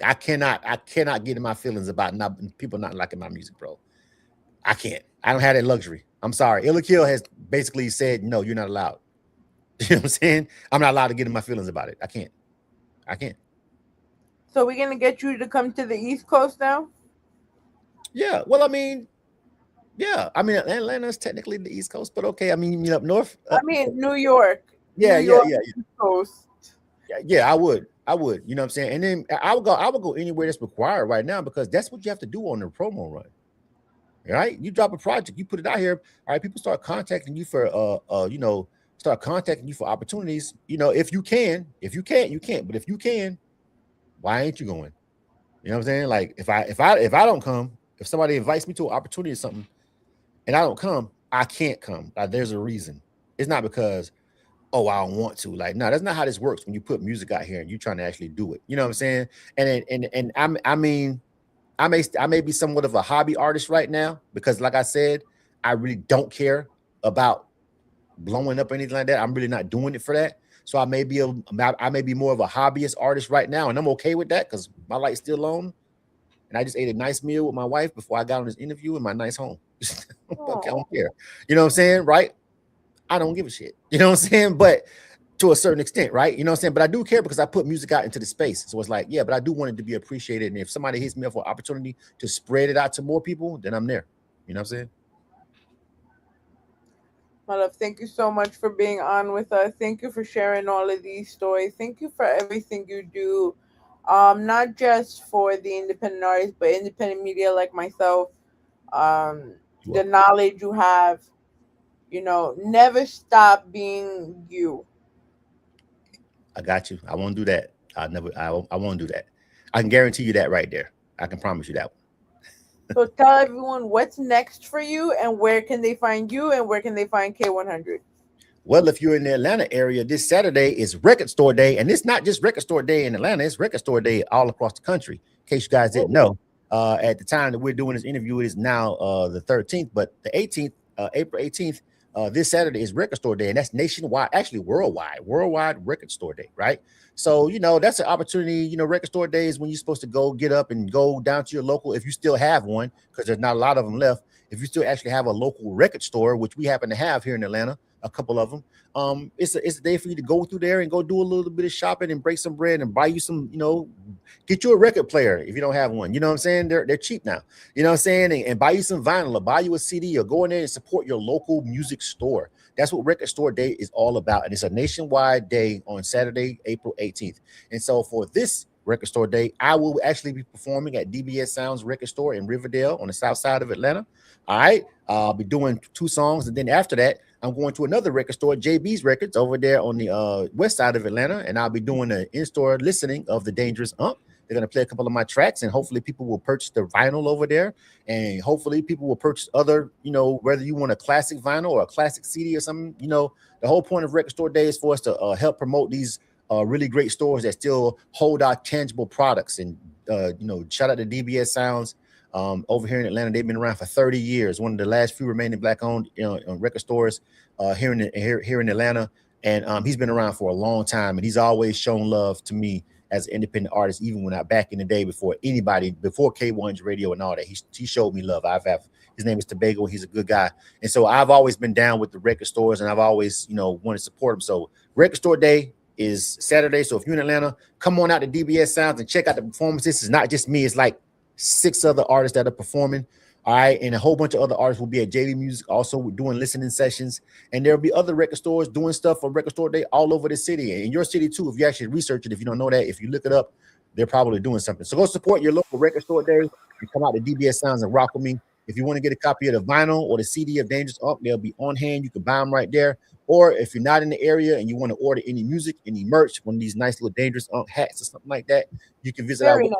I cannot get in my feelings about people not liking my music, bro. I can't. I don't have that luxury. I'm sorry. Ill or Kill has basically said, no, you're not allowed. You know what I'm saying? I'm not allowed to get in my feelings about it. I can't. So we're gonna get you to come to the East Coast now? Yeah. Well, I mean, Atlanta's technically the East Coast, but okay. I mean, up north. New York. Yeah, New York, yeah. East Coast. Yeah, I would. I would, you know what I'm saying? And then I would go anywhere that's required right now because that's what you have to do on the promo run. Right? You drop a project, you put it out here. All right, people start contacting you for start contacting you for opportunities. If you can, if you can't, you can't. But if you can, why ain't you going? You know what I'm saying? Like if I don't come, if somebody invites me to an opportunity or something and I don't come, I can't come. Like there's a reason. It's not because I don't want to. Like, no, that's not how this works when you put music out here and you're trying to actually do it. You know what I'm saying? And I may be somewhat of a hobby artist right now because, like I said, I really don't care about blowing up or anything like that. I'm really not doing it for that. So I may be more of a hobbyist artist right now, and I'm okay with that because my light's still on. And I just ate a nice meal with my wife before I got on this interview in my nice home. I don't care. You know what I'm saying? Right? I don't give a shit. You know what I'm saying? But to a certain extent, right? You know what I'm saying? But I do care because I put music out into the space. So it's like, yeah, but I do want it to be appreciated. And if somebody hits me up for an opportunity to spread it out to more people, then I'm there. You know what I'm saying? My love, thank you so much for being on with us. Thank you for sharing all of these stories. Thank you for everything you do. Not just for the independent artists, but independent media like myself. The knowledge you have, never stop being you. I got you. I won't do that. I won't do that. I can guarantee you that right there. I can promise you that one. So tell everyone what's next for you and where can they find you and where can they find K100? Well, if you're in the Atlanta area, this Saturday is Record Store Day. And it's not just Record Store Day in Atlanta, it's Record Store Day all across the country. In case you guys didn't know, at the time that we're doing this interview, it is now the 13th, but the 18th, April 18th, this Saturday is Record Store Day, and that's nationwide, actually worldwide Record Store Day, right? So, that's an opportunity. Record Store Day is when you're supposed to go get up and go down to your local, if you still have one, because there's not a lot of them left. If you still actually have a local record store, which we happen to have here in Atlanta, a couple of them, it's a day for you to go through there and go do a little bit of shopping and break some bread and buy you some, get you a record player if you don't have one. You know what I'm saying? They're cheap now. You know what I'm saying? And buy you some vinyl or buy you a CD or go in there and support your local music store. That's what Record Store Day is all about. And it's a nationwide day on Saturday, April 18th. And so for this Record Store Day, I will actually be performing at DBS Sounds Record Store in Riverdale on the south side of Atlanta. All right. I'll be doing 2 songs. And then after that, I'm going to another record store, JB's Records, over there on the west side of Atlanta. And I'll be doing an in-store listening of the Dangerous Unc. They're going to play a couple of my tracks, and hopefully people will purchase the vinyl over there. And hopefully people will purchase other, whether you want a classic vinyl or a classic CD or something. The whole point of Record Store Day is for us to help promote these really great stores that still hold our tangible products. And, shout out to DBS Sounds over here in Atlanta. They've been around for 30 years. One of the last few remaining Black-owned record stores here in Atlanta. And he's been around for a long time, and he's always shown love to me as an independent artist, even when back in the day before K1's radio and all that. He showed me love. His name is Tobago. He's a good guy. And so I've always been down with the record stores, and I've always, wanted to support them. So Record Store Day is Saturday. So if you're in Atlanta, come on out to DBS Sounds and check out the performances. It's not just me. It's like 6 other artists that are performing. All right. And a whole bunch of other artists will be at JV Music also doing listening sessions. And there'll be other record stores doing stuff for Record Store Day all over the city. And in your city too, if you actually research it, if you don't know that, if you look it up, they're probably doing something. So go support your local Record Store Day and come out to DBS Sounds and rock with me. If you want to get a copy of the vinyl or the CD of Dangerous Unc, they'll be on hand. You can buy them right there. Or if you're not in the area and you want to order any music, any merch, one of these nice little Dangerous Unc hats or something like that, you can visit our website.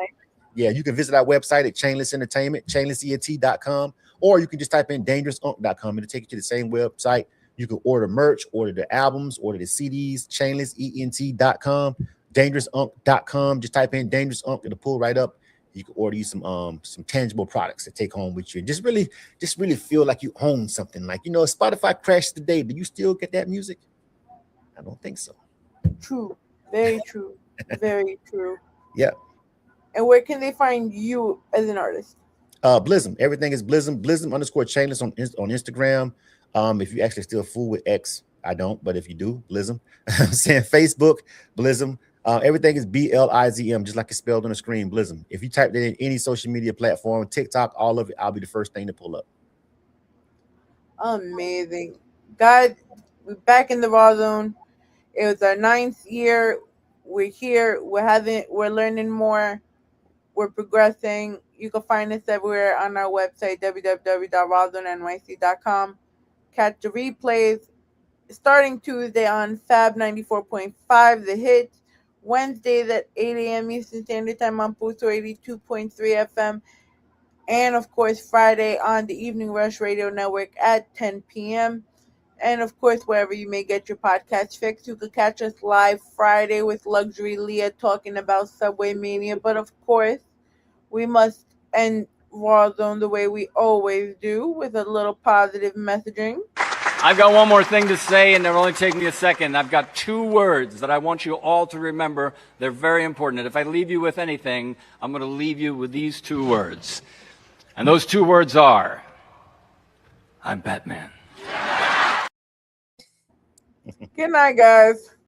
Yeah, you can visit our website at Chainless Entertainment, chainlessent.com, or you can just type in dangerousunc.com. It'll take you to the same website. You can order merch, order the albums, order the CDs, chainlessent.com, dangerousunc.com. Just type in Dangerous Unc, it'll pull right up. You can order you some tangible products to take home with you. And just really feel like you own something. Like, Spotify crashed today. Do you still get that music? I don't think so. True. Very true. Very true. Yeah. And where can they find you as an artist? BLIZM. Everything is BLIZM. BLIZM_Chainless on Instagram. If you actually still fool with X, I don't, but if you do, BLIZM. I'm saying Facebook, BLIZM. Everything is BLIZM, just like it's spelled on the screen, BLIZM. If you type that in any social media platform, TikTok, all of it, I'll be the first thing to pull up. Amazing. God, we're back in the Rawrrzone. It was our 9th year. we're here. We're learning more. We're progressing. You can find us everywhere on our website, www.rawrzonenyc.com. Catch the replays starting Tuesday on Fab 94.5, The Hits. Wednesdays at 8 a.m. Eastern Standard Time on Booster 82.3 FM. And, of course, Friday on the Evening Rush Radio Network at 10 p.m. And, of course, wherever you may get your podcast fix, you could catch us live Friday with Luxury Leah talking about Subway Mania. But, of course, we must end Rawrrzone the way we always do, with a little positive messaging. I've got one more thing to say, and it'll only take me a second. I've got 2 words that I want you all to remember. They're very important. And if I leave you with anything, I'm going to leave you with these 2 words. And those 2 words are, I'm Batman. Good night, guys.